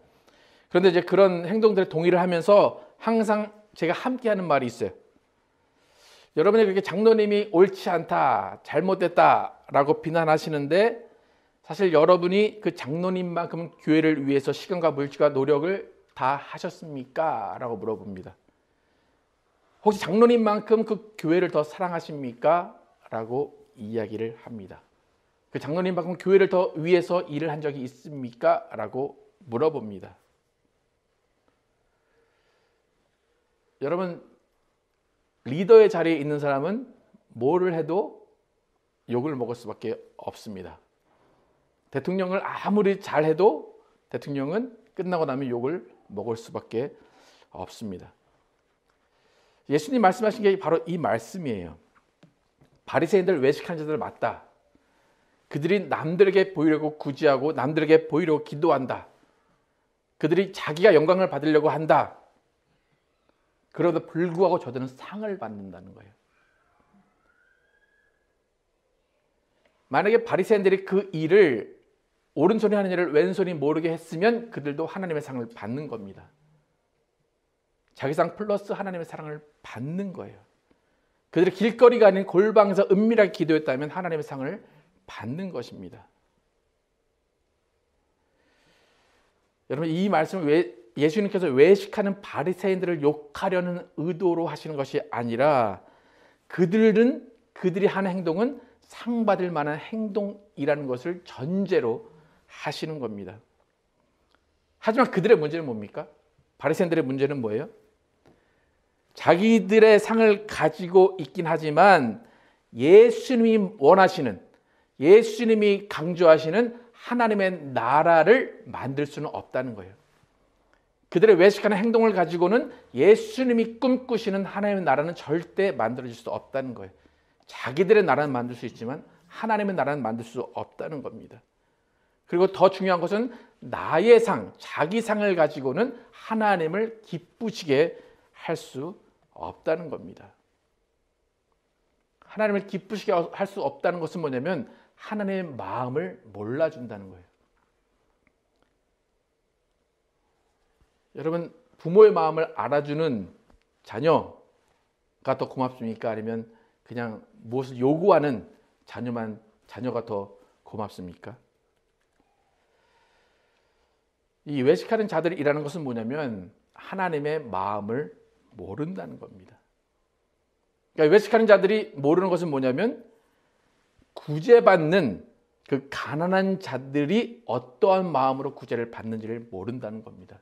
그런데 이제 그런 행동들에 동의를 하면서 항상 제가 함께 하는 말이 있어요. 여러분이 그렇게 장로님이 옳지 않다, 잘못됐다라고 비난하시는데 사실 여러분이 그 장로님만큼 교회를 위해서 시간과 물질과 노력을 다 하셨습니까? 라고 물어봅니다. 혹시 장로님만큼 그 교회를 더 사랑하십니까? 라고 이야기를 합니다. 그 장로님만큼 교회를 더 위해서 일을 한 적이 있습니까? 라고 물어봅니다. 여러분, 리더의 자리에 있는 사람은 뭐를 해도 욕을 먹을 수밖에 없습니다. 대통령을 아무리 잘해도 대통령은 끝나고 나면 욕을 먹을 수밖에 없습니다. 예수님 말씀하신 게 바로 이 말씀이에요. 바리새인들 외식한 자들 맞다. 그들이 남들에게 보이려고 구제하고 남들에게 보이려고 기도한다. 그들이 자기가 영광을 받으려고 한다. 그러다 불구하고 저들은 상을 받는다는 거예요. 만약에 바리새인들이 그 일을 오른손이 하는 일을 왼손이 모르게 했으면 그들도 하나님의 상을 받는 겁니다. 자기 상 플러스 하나님의 사랑을 받는 거예요. 그들이 길거리가 아닌 골방에서 은밀하게 기도했다면 하나님의 상을 받는 것입니다. 여러분, 이 말씀을 예수님께서 외식하는 바리새인들을 욕하려는 의도로 하시는 것이 아니라 그들이 하는 행동은 상 받을 만한 행동이라는 것을 전제로 하시는 겁니다. 하지만 그들의 문제는 뭡니까? 바리새인들의 문제는 뭐예요? 자기들의 상을 가지고 있긴 하지만 예수님이 원하시는, 예수님이 강조하시는 하나님의 나라를 만들 수는 없다는 거예요. 그들의 외식하는 행동을 가지고는 예수님이 꿈꾸시는 하나님의 나라는 절대 만들어질 수 없다는 거예요. 자기들의 나라는 만들 수 있지만 하나님의 나라는 만들 수 없다는 겁니다. 그리고 더 중요한 것은 나의 상, 자기 상을 가지고는 하나님을 기쁘시게 할 수 없다는 겁니다. 하나님을 기쁘시게 할 수 없다는 것은 뭐냐면 하나님의 마음을 몰라준다는 거예요. 여러분, 부모의 마음을 알아주는 자녀가 더 고맙습니까? 아니면 그냥 무엇을 요구하는 자녀가 더 고맙습니까? 이 외식하는 자들이라는 것은 뭐냐면 하나님의 마음을 모른다는 겁니다. 그러니까 외식하는 자들이 모르는 것은 뭐냐면 구제받는 그 가난한 자들이 어떠한 마음으로 구제를 받는지를 모른다는 겁니다.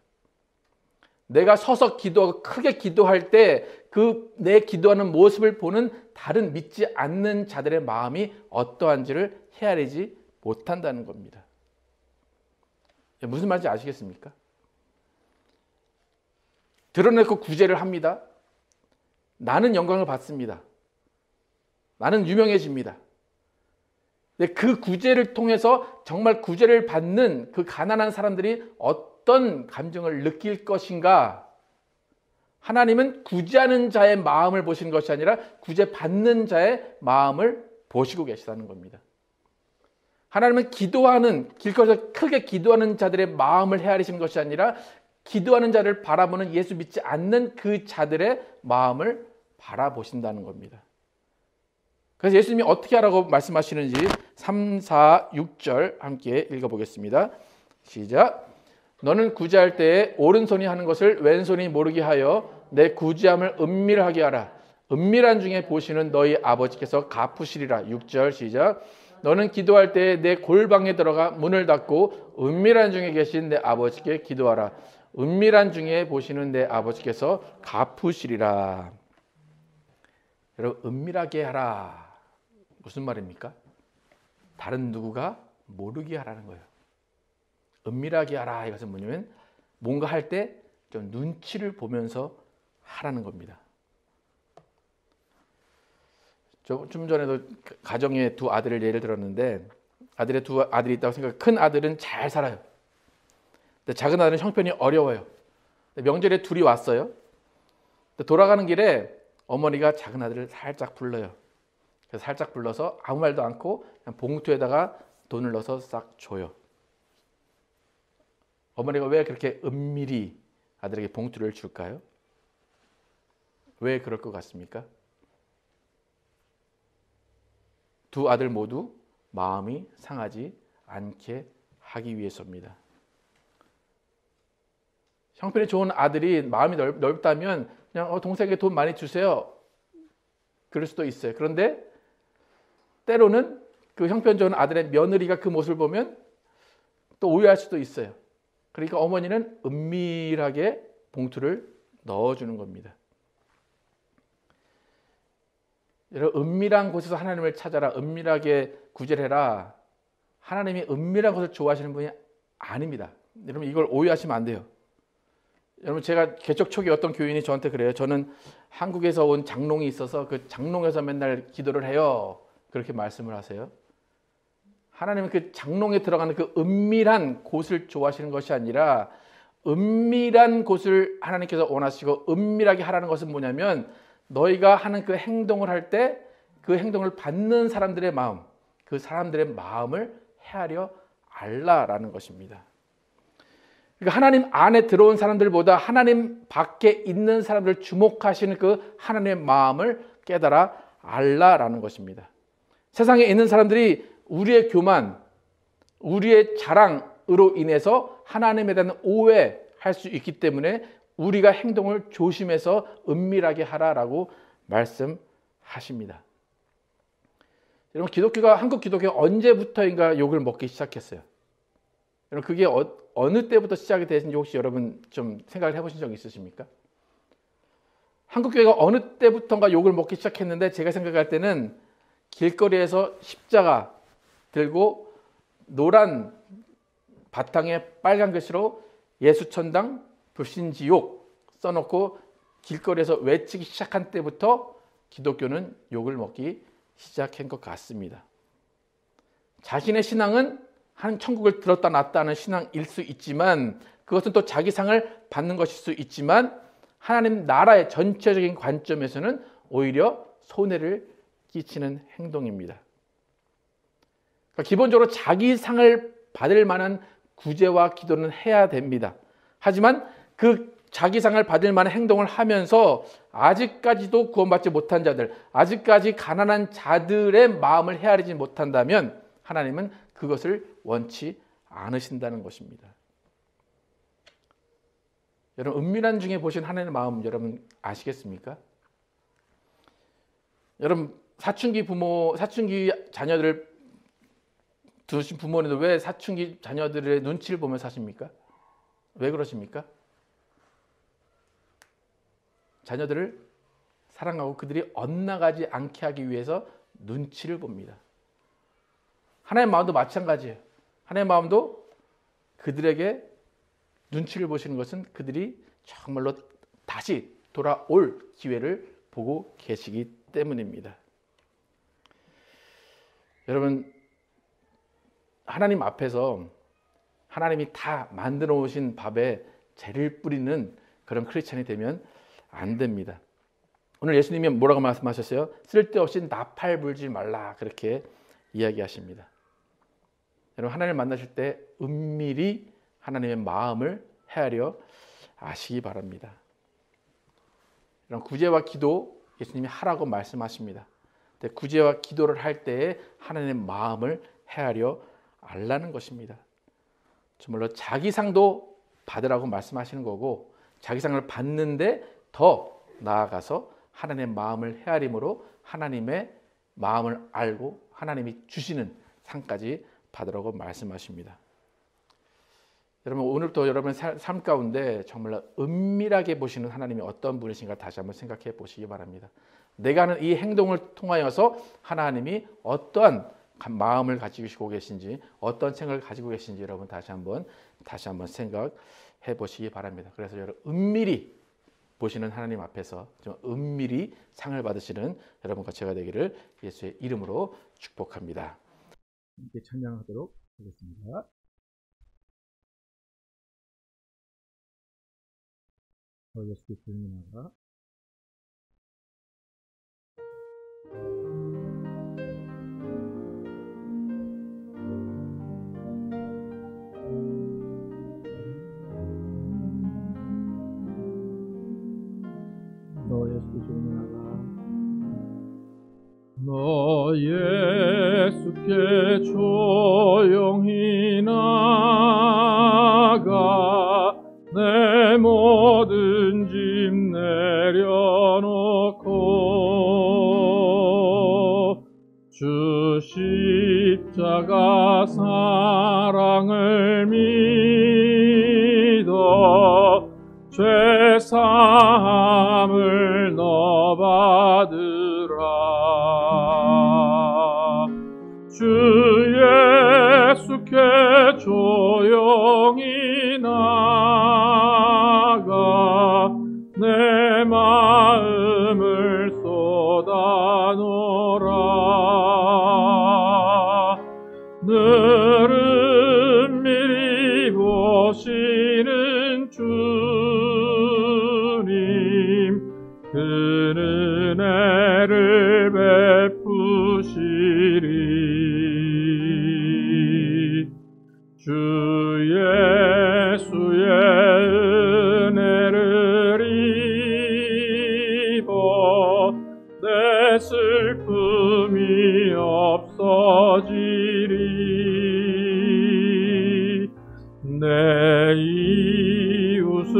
내가 서서 기도하고 크게 기도할 때 그 내 기도하는 모습을 보는 다른 믿지 않는 자들의 마음이 어떠한지를 헤아리지 못한다는 겁니다. 무슨 말인지 아시겠습니까? 드러내고 구제를 합니다. 나는 영광을 받습니다. 나는 유명해집니다. 근데 그 구제를 통해서 정말 구제를 받는 그 가난한 사람들이 어떤 감정을 느낄 것인가? 하나님은 구제하는 자의 마음을 보시는 것이 아니라 구제받는 자의 마음을 보시고 계시다는 겁니다. 하나님은 길거리에서 크게 기도하는 자들의 마음을 헤아리시는 것이 아니라 기도하는 자를 바라보는 예수 믿지 않는 그 자들의 마음을 바라보신다는 겁니다. 그래서 예수님이 어떻게 하라고 말씀하시는지 3, 4, 6절 함께 읽어보겠습니다. 시작. 너는 구제할 때에 오른손이 하는 것을 왼손이 모르게 하여 내 구제함을 은밀하게 하라. 은밀한 중에 보시는 너희 아버지께서 갚으시리라. 6절 시작. 너는 기도할 때에 내 골방에 들어가 문을 닫고 은밀한 중에 계신 내 아버지께 기도하라. 은밀한 중에 보시는 내 아버지께서 갚으시리라. 여러분, 은밀하게 하라. 무슨 말입니까? 다른 누구가 모르게 하라는 거예요. 은밀하게 하라. 이것은 뭐냐면 뭔가 할 때 좀 눈치를 보면서 하라는 겁니다. 좀 전에도 가정에 두 아들을 예를 들었는데 아들의 두 아들이 있다고 생각해요. 큰 아들은 잘 살아요. 근데 작은 아들은 형편이 어려워요. 명절에 둘이 왔어요. 돌아가는 길에 어머니가 작은 아들을 살짝 불러요. 그래서 살짝 불러서 아무 말도 않고 그냥 봉투에다가 돈을 넣어서 싹 줘요. 어머니가 왜 그렇게 은밀히 아들에게 봉투를 줄까요? 왜 그럴 것 같습니까? 두 아들 모두 마음이 상하지 않게 하기 위해서입니다. 형편이 좋은 아들이 마음이 넓다면 그냥 동생에게 돈 많이 주세요. 그럴 수도 있어요. 그런데 때로는 그 형편 좋은 아들의 며느리가 그 모습을 보면 또 오해할 수도 있어요. 그러니까 어머니는 은밀하게 봉투를 넣어주는 겁니다. 여러분, 은밀한 곳에서 하나님을 찾아라. 은밀하게 구제를 해라. 하나님이 은밀한 것을 좋아하시는 분이 아닙니다. 여러분, 이걸 오해하시면 안 돼요. 여러분, 제가 개척 초기 어떤 교인이 저한테 그래요. 저는 한국에서 온 장롱이 있어서 그 장롱에서 맨날 기도를 해요. 그렇게 말씀을 하세요. 하나님은 그 장롱에 들어가는 그 은밀한 곳을 좋아하시는 것이 아니라 은밀한 곳을 하나님께서 원하시고 은밀하게 하라는 것은 뭐냐면 너희가 하는 그 행동을 할 때 그 행동을 받는 사람들의 마음, 그 사람들의 마음을 헤아려 알라라는 것입니다. 그러니까 하나님 안에 들어온 사람들보다 하나님 밖에 있는 사람들을 주목하시는 그 하나님의 마음을 깨달아 알라라는 것입니다. 세상에 있는 사람들이 우리의 교만, 우리의 자랑으로 인해서 하나님에 대한 오해할 수 있기 때문에 우리가 행동을 조심해서 은밀하게 하라라고 말씀하십니다. 여러분, 기독교가, 한국 기독교가 언제부터인가 욕을 먹기 시작했어요? 여러분, 그게 어느 때부터 시작이 되신지 혹시 여러분 좀 생각을 해보신 적 있으십니까? 한국교회가 어느 때부터인가 욕을 먹기 시작했는데 제가 생각할 때는 길거리에서 십자가 들고 노란 바탕에 빨간 글씨로 예수천당 불신지옥 써놓고 길거리에서 외치기 시작한 때부터 기독교는 욕을 먹기 시작한 것 같습니다. 자신의 신앙은 한 천국을 들었다 놨다 하는 신앙일 수 있지만 그것은 또 자기 상을 받는 것일 수 있지만 하나님 나라의 전체적인 관점에서는 오히려 손해를 끼치는 행동입니다. 그러니까 기본적으로 자기 상을 받을 만한 구제와 기도는 해야 됩니다. 하지만 그 자기 상을 받을 만한 행동을 하면서 아직까지도 구원받지 못한 자들, 아직까지 가난한 자들의 마음을 헤아리지 못한다면 하나님은 그것을 원치 않으신다는 것입니다. 여러분, 은밀한 중에 보신 하나님의 마음 여러분 아시겠습니까? 여러분, 사춘기 자녀들을 두신 부모님들 왜 사춘기 자녀들의 눈치를 보면서 사십니까? 왜 그러십니까? 자녀들을 사랑하고 그들이 엇나가지 않게 하기 위해서 눈치를 봅니다. 하나님의 마음도 마찬가지예요. 하나님의 마음도 그들에게 눈치를 보시는 것은 그들이 정말로 다시 돌아올 기회를 보고 계시기 때문입니다. 여러분, 하나님 앞에서 하나님이 다 만들어 오신 밥에 재를 뿌리는 그런 크리스찬이 되면 안 됩니다. 오늘 예수님이 뭐라고 말씀하셨어요? 쓸데없이 나팔 불지 말라 그렇게 이야기하십니다. 여러분, 하나님을 만나실 때 은밀히 하나님의 마음을 헤아려 아시기 바랍니다. 이런 구제와 기도 예수님이 하라고 말씀하십니다. 근데 구제와 기도를 할 때에 하나님의 마음을 헤아려 알라는 것입니다. 정말로 자기 상도 받으라고 말씀하시는 거고, 자기 상을 받는데 더 나아가서 하나님의 마음을 헤아림으로 하나님의 마음을 알고 하나님이 주시는 상까지 받으라고 말씀하십니다. 여러분, 오늘도 여러분의 삶 가운데 정말 은밀하게 보시는 하나님이 어떤 분이신가 다시 한번 생각해 보시기 바랍니다. 내가 하는 이 행동을 통하여서 하나님이 어떠한 마음을 가지고 계신지, 어떤 생각을 가지고 계신지 여러분 다시 한번 생각해 보시기 바랍니다. 그래서 여러분, 은밀히 보시는 하나님 앞에서 좀 은밀히 상을 받으시는 여러분과 제가 되기를 예수의 이름으로 축복합니다. 함께 찬양하도록 하겠습니다. 예수 그리스도의 나라. 너 예수께 조용히 나가 내 모든 짐 내려놓고 주 십자가 사랑을 믿어 죄 사함을 너 받으라. 주 예수께 조용히 나가 내 마음을 쏟아놓으라. 늘 은밀히 보시는 주님, 그 은혜를 베푸시리. 주 예수의 은혜를 입어 내 슬픔이 없어지리. 내 이웃을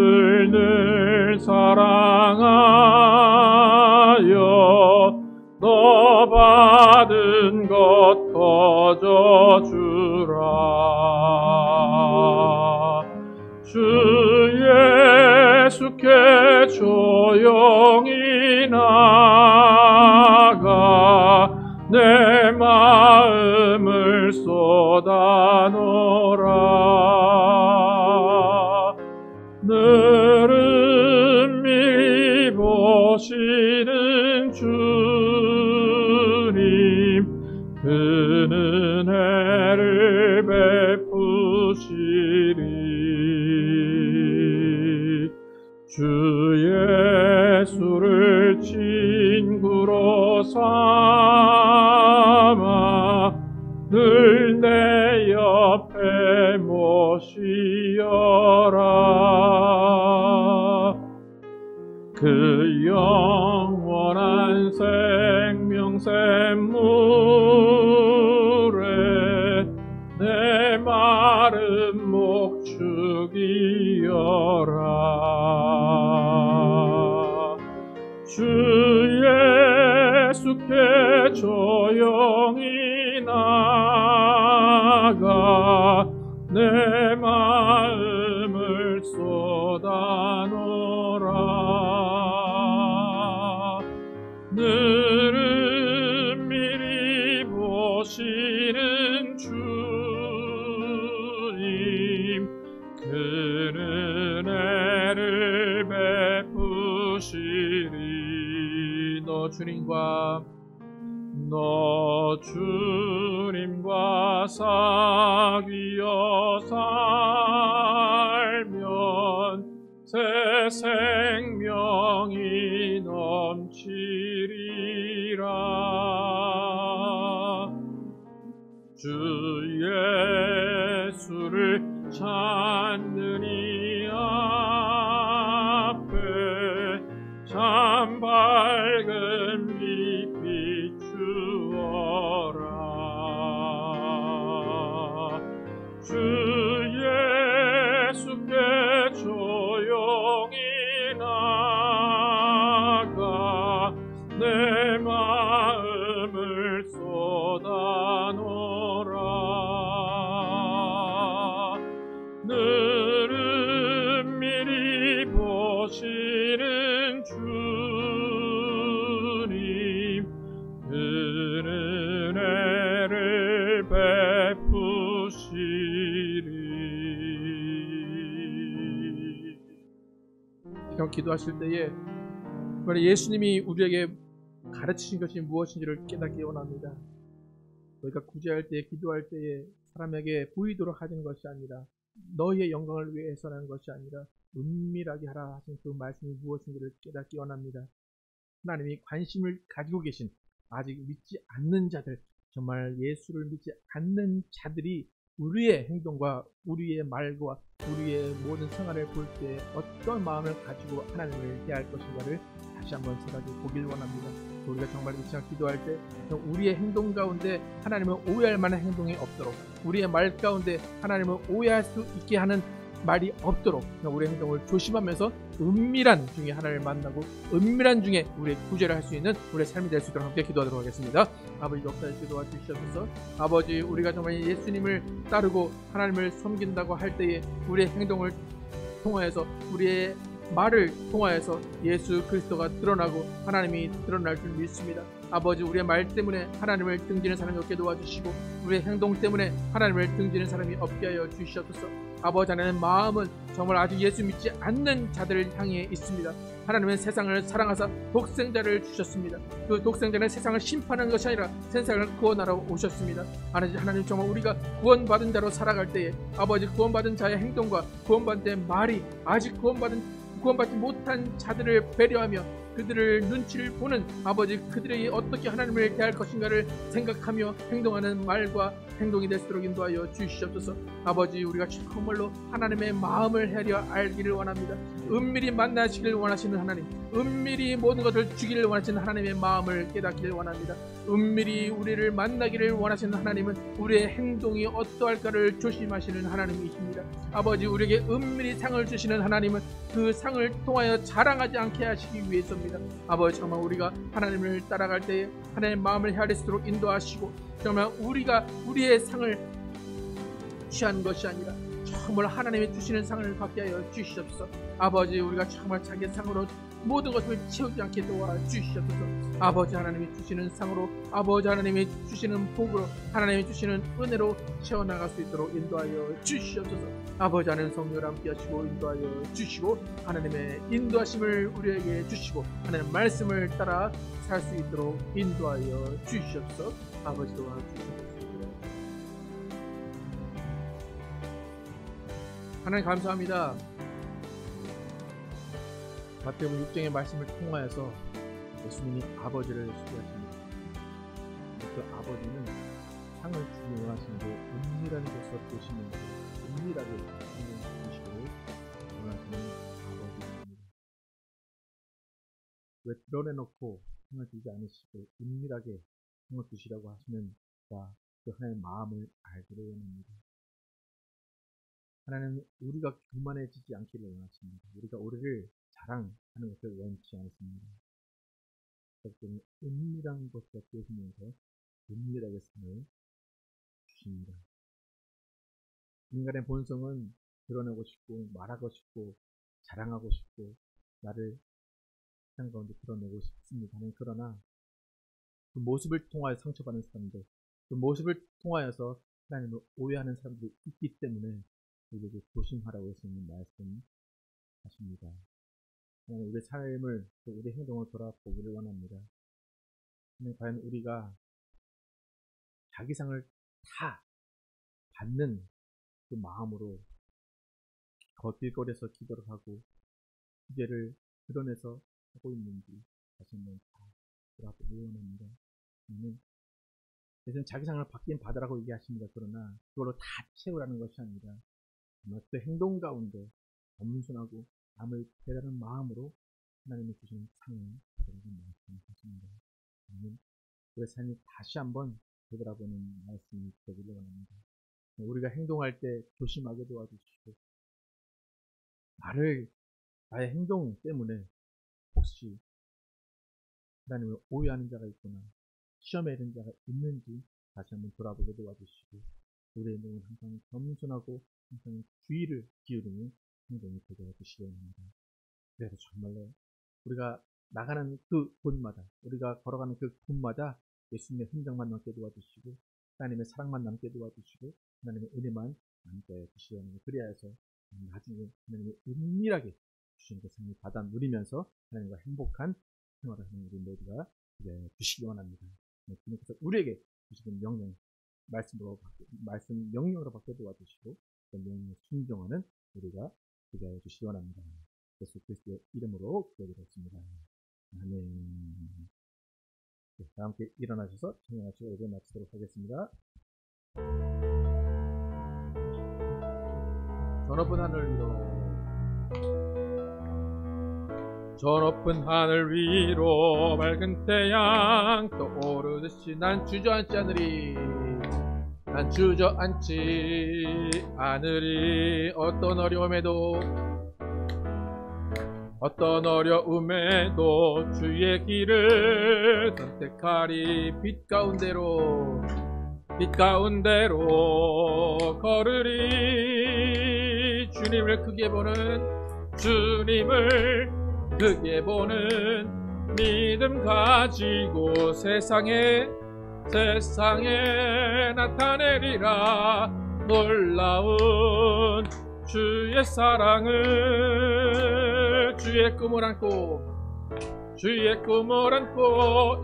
늘 사랑하여 너 받은 것 거저주라. 주 예수께 조용히 나가 내 마음을 쏟아놓으라. 늘 은밀히 보시는 주님, 그 은혜를 베푸시리. 주 예수를 친구로 삼아 늘 내 옆에 모시어라. 그 영원한 생명 샘물에 내 마른 목 죽이어라. 주 예수께 조용히 나가 내 마음을 쏟아놓으라. 늘 은밀히 보시는 주님, 그 은혜를 베푸시리. 너 주님과 사귀어 살면 새 생명이 넘치리라. 주 예수를 찾는 이 앞에 참 밝은 빛 비추어라. 주 주님 그 은혜를 베푸시리. 형 기도하실 때에 정말 예수님이 우리에게 가르치신 것이 무엇인지를 깨닫기 원합니다. 너희가 구제할 때에 기도할 때에 사람에게 보이도록 하는 것이 아니라 너희의 영광을 위해서라는 것이 아니라 은밀하게 하라 하신 그 말씀이 무엇인지를 깨닫기 원합니다. 하나님이 관심을 가지고 계신 아직 믿지 않는 자들, 정말 예수를 믿지 않는 자들이 우리의 행동과 우리의 말과 우리의 모든 생활을 볼 때 어떤 마음을 가지고 하나님을 대할 것인가를 다시 한번 생각해 보길 원합니다. 우리가 정말 미처 기도할 때 우리의 행동 가운데 하나님을 오해할 만한 행동이 없도록, 우리의 말 가운데 하나님을 오해할 수 있게 하는 말이 없도록 우리의 행동을 조심하면서 은밀한 중에 하나님을 만나고 은밀한 중에 우리의 구제를 할 수 있는 우리의 삶이 될 수 있도록 함께 기도하도록 하겠습니다. 아버지 역사에 기도와 주시옵소서. 아버지, 우리가 정말 예수님을 따르고 하나님을 섬긴다고 할 때에 우리의 행동을 통하여서 우리의 말을 통하여서 예수 그리스도가 드러나고 하나님이 드러날 줄 믿습니다. 아버지, 우리의 말 때문에 하나님을 등지는 사람이 없게 도와주시고 우리의 행동 때문에 하나님을 등지는 사람이 없게 하여 주시옵소서. 아버지, 하나님의 마음은 정말 아직 예수 믿지 않는 자들을 향해 있습니다. 하나님은 세상을 사랑하사 독생자를 주셨습니다. 그 독생자는 세상을 심판하는 것이 아니라 세상을 구원하러 오셨습니다. 하나님, 정말 우리가 구원받은 자로 살아갈 때에 아버지, 구원받은 자의 행동과 구원받은 자의 말이 아직 구원받지 못한 자들을 배려하며 그들을 눈치를 보는 아버지, 그들이 어떻게 하나님을 대할 것인가를 생각하며 행동하는 말과 행동이 될 수 있도록 인도하여 주시옵소서. 아버지, 우리가 정말로 하나님의 마음을 헤아려 알기를 원합니다. 은밀히 만나시기를 원하시는 하나님, 은밀히 모든 것을 주기를 원하시는 하나님의 마음을 깨닫기를 원합니다. 은밀히 우리를 만나기를 원하시는 하나님은 우리의 행동이 어떠할까를 조심하시는 하나님이십니다. 아버지, 우리에게 은밀히 상을 주시는 하나님은 그 상을 통하여 자랑하지 않게 하시기 위해서입니다. 아버지, 정말 우리가 하나님을 따라갈 때에 하나님의 마음을 헤아릴 수 있도록 인도하시고 정말 우리가 우리의 상을 취한 것이 아니라 정말 하나님이 주시는 상을 받게 하여 주시옵소서. 아버지, 우리가 정말 자기 상으로 모든 것을 채우지 않게 도와주시옵소서. 아버지, 하나님이 주시는 상으로, 아버지 하나님이 주시는 복으로, 하나님이 주시는 은혜로 채워나갈 수 있도록 인도하여 주시옵소서. 아버지 하나님, 성령을 함께 하시고 인도하여 주시고 하나님의 인도하심을 우리에게 주시고 하나님 말씀을 따라 살 수 있도록 인도하여 주시옵소서. 아버지 도와주시옵소서. 하나님 감사합니다. 마태복음 6장의 말씀을 통하여서 예수님이 아버지를 소개하십니다. 그 아버지는 상을 주기 원하시는데 은밀한 곳에서 보시면서 은밀하게 상을 주시고 원하시는 아버지입니다. 왜 드러내놓고 상을 주지 않으시고 은밀하게 상을 주시라고 하시는 그 하나님의 마음을 알기를 원합니다. 하나님은 우리가 교만해지지 않기를 원하십니다. 우리가 우리를 자랑하는 것을 원치 않습니다. 그렇기 때문에 은밀한 곳에 계시면서 은밀하게 상을 주십니다. 인간의 본성은 드러내고 싶고 말하고 싶고 자랑하고 싶고 나를 세상 가운데 드러내고 싶습니다. 그러나 그 모습을 통하여 상처받는 사람들, 그 모습을 통하여서 하나님을 오해하는 사람들이 있기 때문에 우리에게 조심하라고 예수님 말씀하십니다. 우리의 삶을, 우리의 행동을 돌아보기를 원합니다. 과연 우리가 자기 상을 다 받는 그 마음으로 길거리에서 기도를 하고 기제를 드러내서 하고 있는지 다시 한번 다 돌아보기를 원합니다. 대신 자기 상을 받긴 받으라고 얘기하십니다. 그러나 그걸로 다 채우라는 것이 아니라 그 행동 가운데 겸손하고 남을 배려하는 마음으로 하나님이 주시는 상을 받으라고 말씀하십니다. 우리의 삶이 다시 한번 되돌아보는 말씀이 되기를 원합니다. 우리가 행동할 때 조심하게 도와주시고 나의 행동 때문에 혹시 하나님을 오해하는 자가 있거나 시험에 이른 자가 있는지 다시 한번 돌아보게 도와주시고 우리의 행동은 항상 겸손하고 항상 주의를 기울이는 행동이 되게 해주시기 원합니다. 그래서 정말로 우리가 나가는 그 곳마다, 우리가 걸어가는 그 곳마다 예수님의 흔적만 남게 도와주시고 하나님의 사랑만 남게 도와주시고 하나님의 은혜만 남게 주시옵소서. 그리하여 나중에 하나님의 은밀하게 주신 그 승리 받아 누리면서 하나님과 행복한 생활을 하는 우리 모두가 주시기 원합니다. 주님께서 우리에게 주시는 명령, 말씀 명령으로 받게 도와주시고 그 명령에 순종하는 우리가 되게 하여 주시기 원합니다. 예수 그리스도의 이름으로 기도드렸습니다. 아멘. 다 함께 일어나셔서 청년하시고 예배 마치도록 하겠습니다. 저 높은 하늘 위로, 저 높은 하늘 위로 맑은 태양 떠오르듯이 난 주저앉지 않으리. 난 주저앉지 않으리. 어떤 어려움에도 주의 길을 선택하리. 빛 가운데로 걸으리. 주님을 크게 보는 믿음 가지고 세상에 나타내리라. 놀라운 주의 사랑을, 주의 꿈을 안고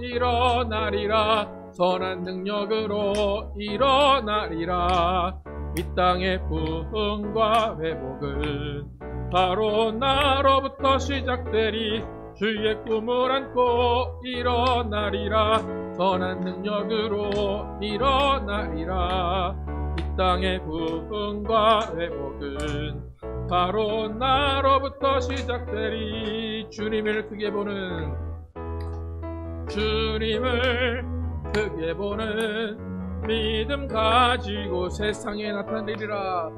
일어나리라. 선한 능력으로 일어나리라. 이 땅의 부흥과 회복은 바로 나로부터 시작되리. 주의 꿈을 안고 일어나리라. 선한 능력으로 일어나리라. 이 땅의 부흥과 회복은 바로 나로부터 시작되리. 주님을 크게 보는 믿음 가지고 세상에 나타내리라.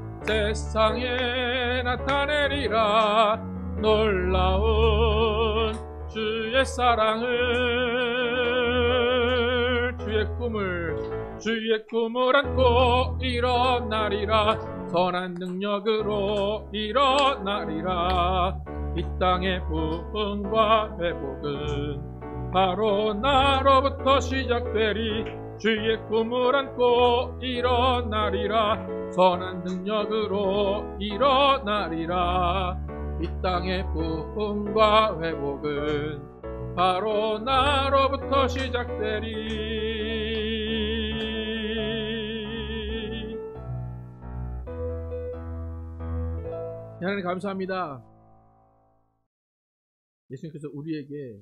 놀라운 주의 사랑을, 주의 꿈을 안고 일어나리라. 선한 능력으로 일어나리라. 이 땅의 부흥과 회복은 바로 나로부터 시작되리. 주의 꿈을 안고 일어나리라. 선한 능력으로 일어나리라. 이 땅의 부흥과 회복은 바로 나로부터 시작되리. 하나님 감사합니다. 예수님께서 우리에게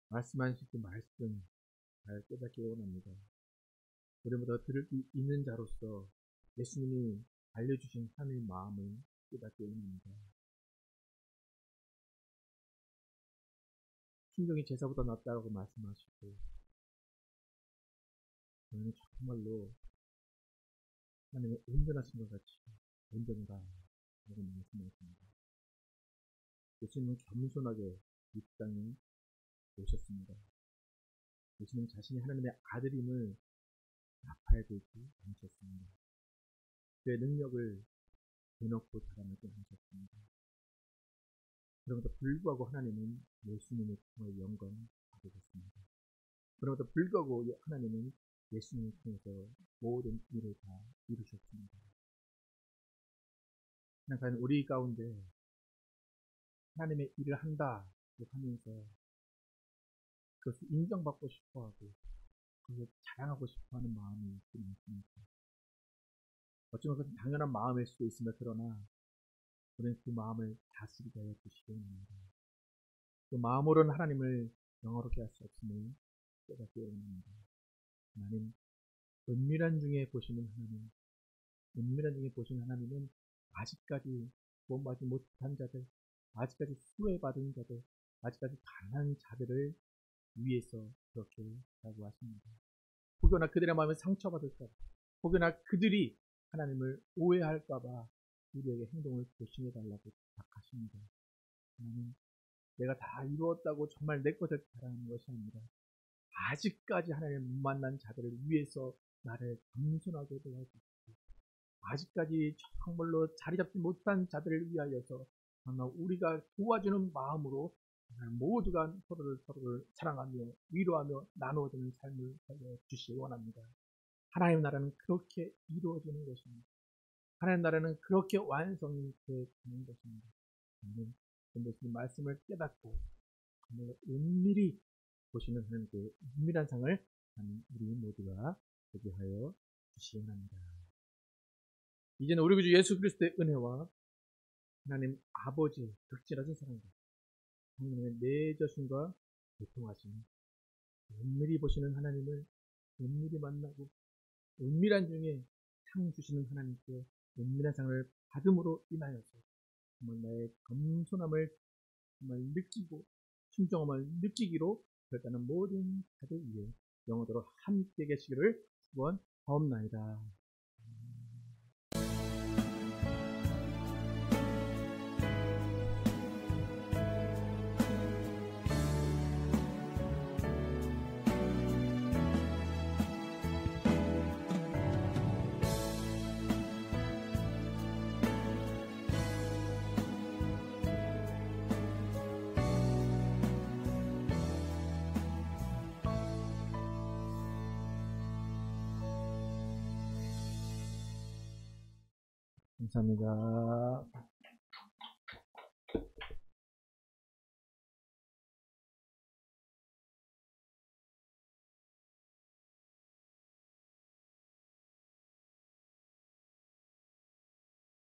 말씀하신 그 말씀 잘 깨닫기 원합니다. 우리보다 들을 수 있는 자로서 예수님이 알려주신 하나님의 마음을 깨닫기 원합니다. 순종이 제사보다 낫다라고 말씀하시고, 저는 정말로 하나님의 온전하신 것 같이 온전하다 라고 말씀하십니다. 예수님은 겸손하게 이 땅에 오셨습니다. 예수님 자신이 하나님의 아들임을 나팔 들지 않으셨습니다. 그의 능력을 대놓고 자랑하지 않으셨습니다. 그럼에도 불구하고 하나님은 예수님의 통해 영광을 받으셨습니다. 그럼에도 불구하고 하나님은 예수님을 통해서 모든 일을 다 이루셨습니다. 과연 우리 가운데 하나님의 일을 한다 하면서 그것을 인정받고 싶어하고 그것을 자랑하고 싶어하는 마음이 있지 않습니까? 어쩌면 그것은 당연한 마음일 수도 있으며, 그러나 우리는 그 마음을 다스리게 하여 주시기 원합니다. 그 마음으로는 하나님을 영화롭게 할 수 없음을 깨닫기 원합니다. 하나님, 은밀한 중에 보시는 하나님은 아직까지 구원받지 못한 자들, 아직까지 수혜받은 자들, 아직까지 가난한 자들을 위해서 그렇게 라고 하십니다. 혹여나 그들의 마음에 상처받을까봐, 혹여나 그들이 하나님을 오해할까봐 우리에게 행동을 조심해달라고 부탁하십니다. 하나님, 내가 다 이루었다고 정말 내 것을 자랑하는 것이 아니라 아직까지 하나님을 못 만난 자들을 위해서 나를 겸손하게 도와주시고, 아직까지 정말로 자리 잡지 못한 자들을 위하여서 정말 우리가 도와주는 마음으로 모두가 서로를 사랑하며 위로하며 나누어주는 삶을 살려 주시기 원합니다. 하나님 나라는 그렇게 이루어지는 것입니다. 하나님 나라는 그렇게 완성이 되는 것입니다. 전도수님 말씀을 깨닫고 은밀히 보시는 하나님께 은밀한 상을 우리 모두가 되게 하여 주시기 원합니다. 이제는 우리 구주 예수 그리스도의 은혜와 하나님 아버지의 극진하신 사랑과 성령의 내저신과 교통하심이 은밀히 보시는 하나님을 은밀히 만나고 은밀한 중에 상 주시는 하나님께 은밀한 상을 받음으로 인하여서 정말 나의 겸손함을 정말 느끼고 순종함을 느끼기로 결단한 모든 자들 위에 영원토록 함께 계시기를 축원하옵나이다. 감사합니다.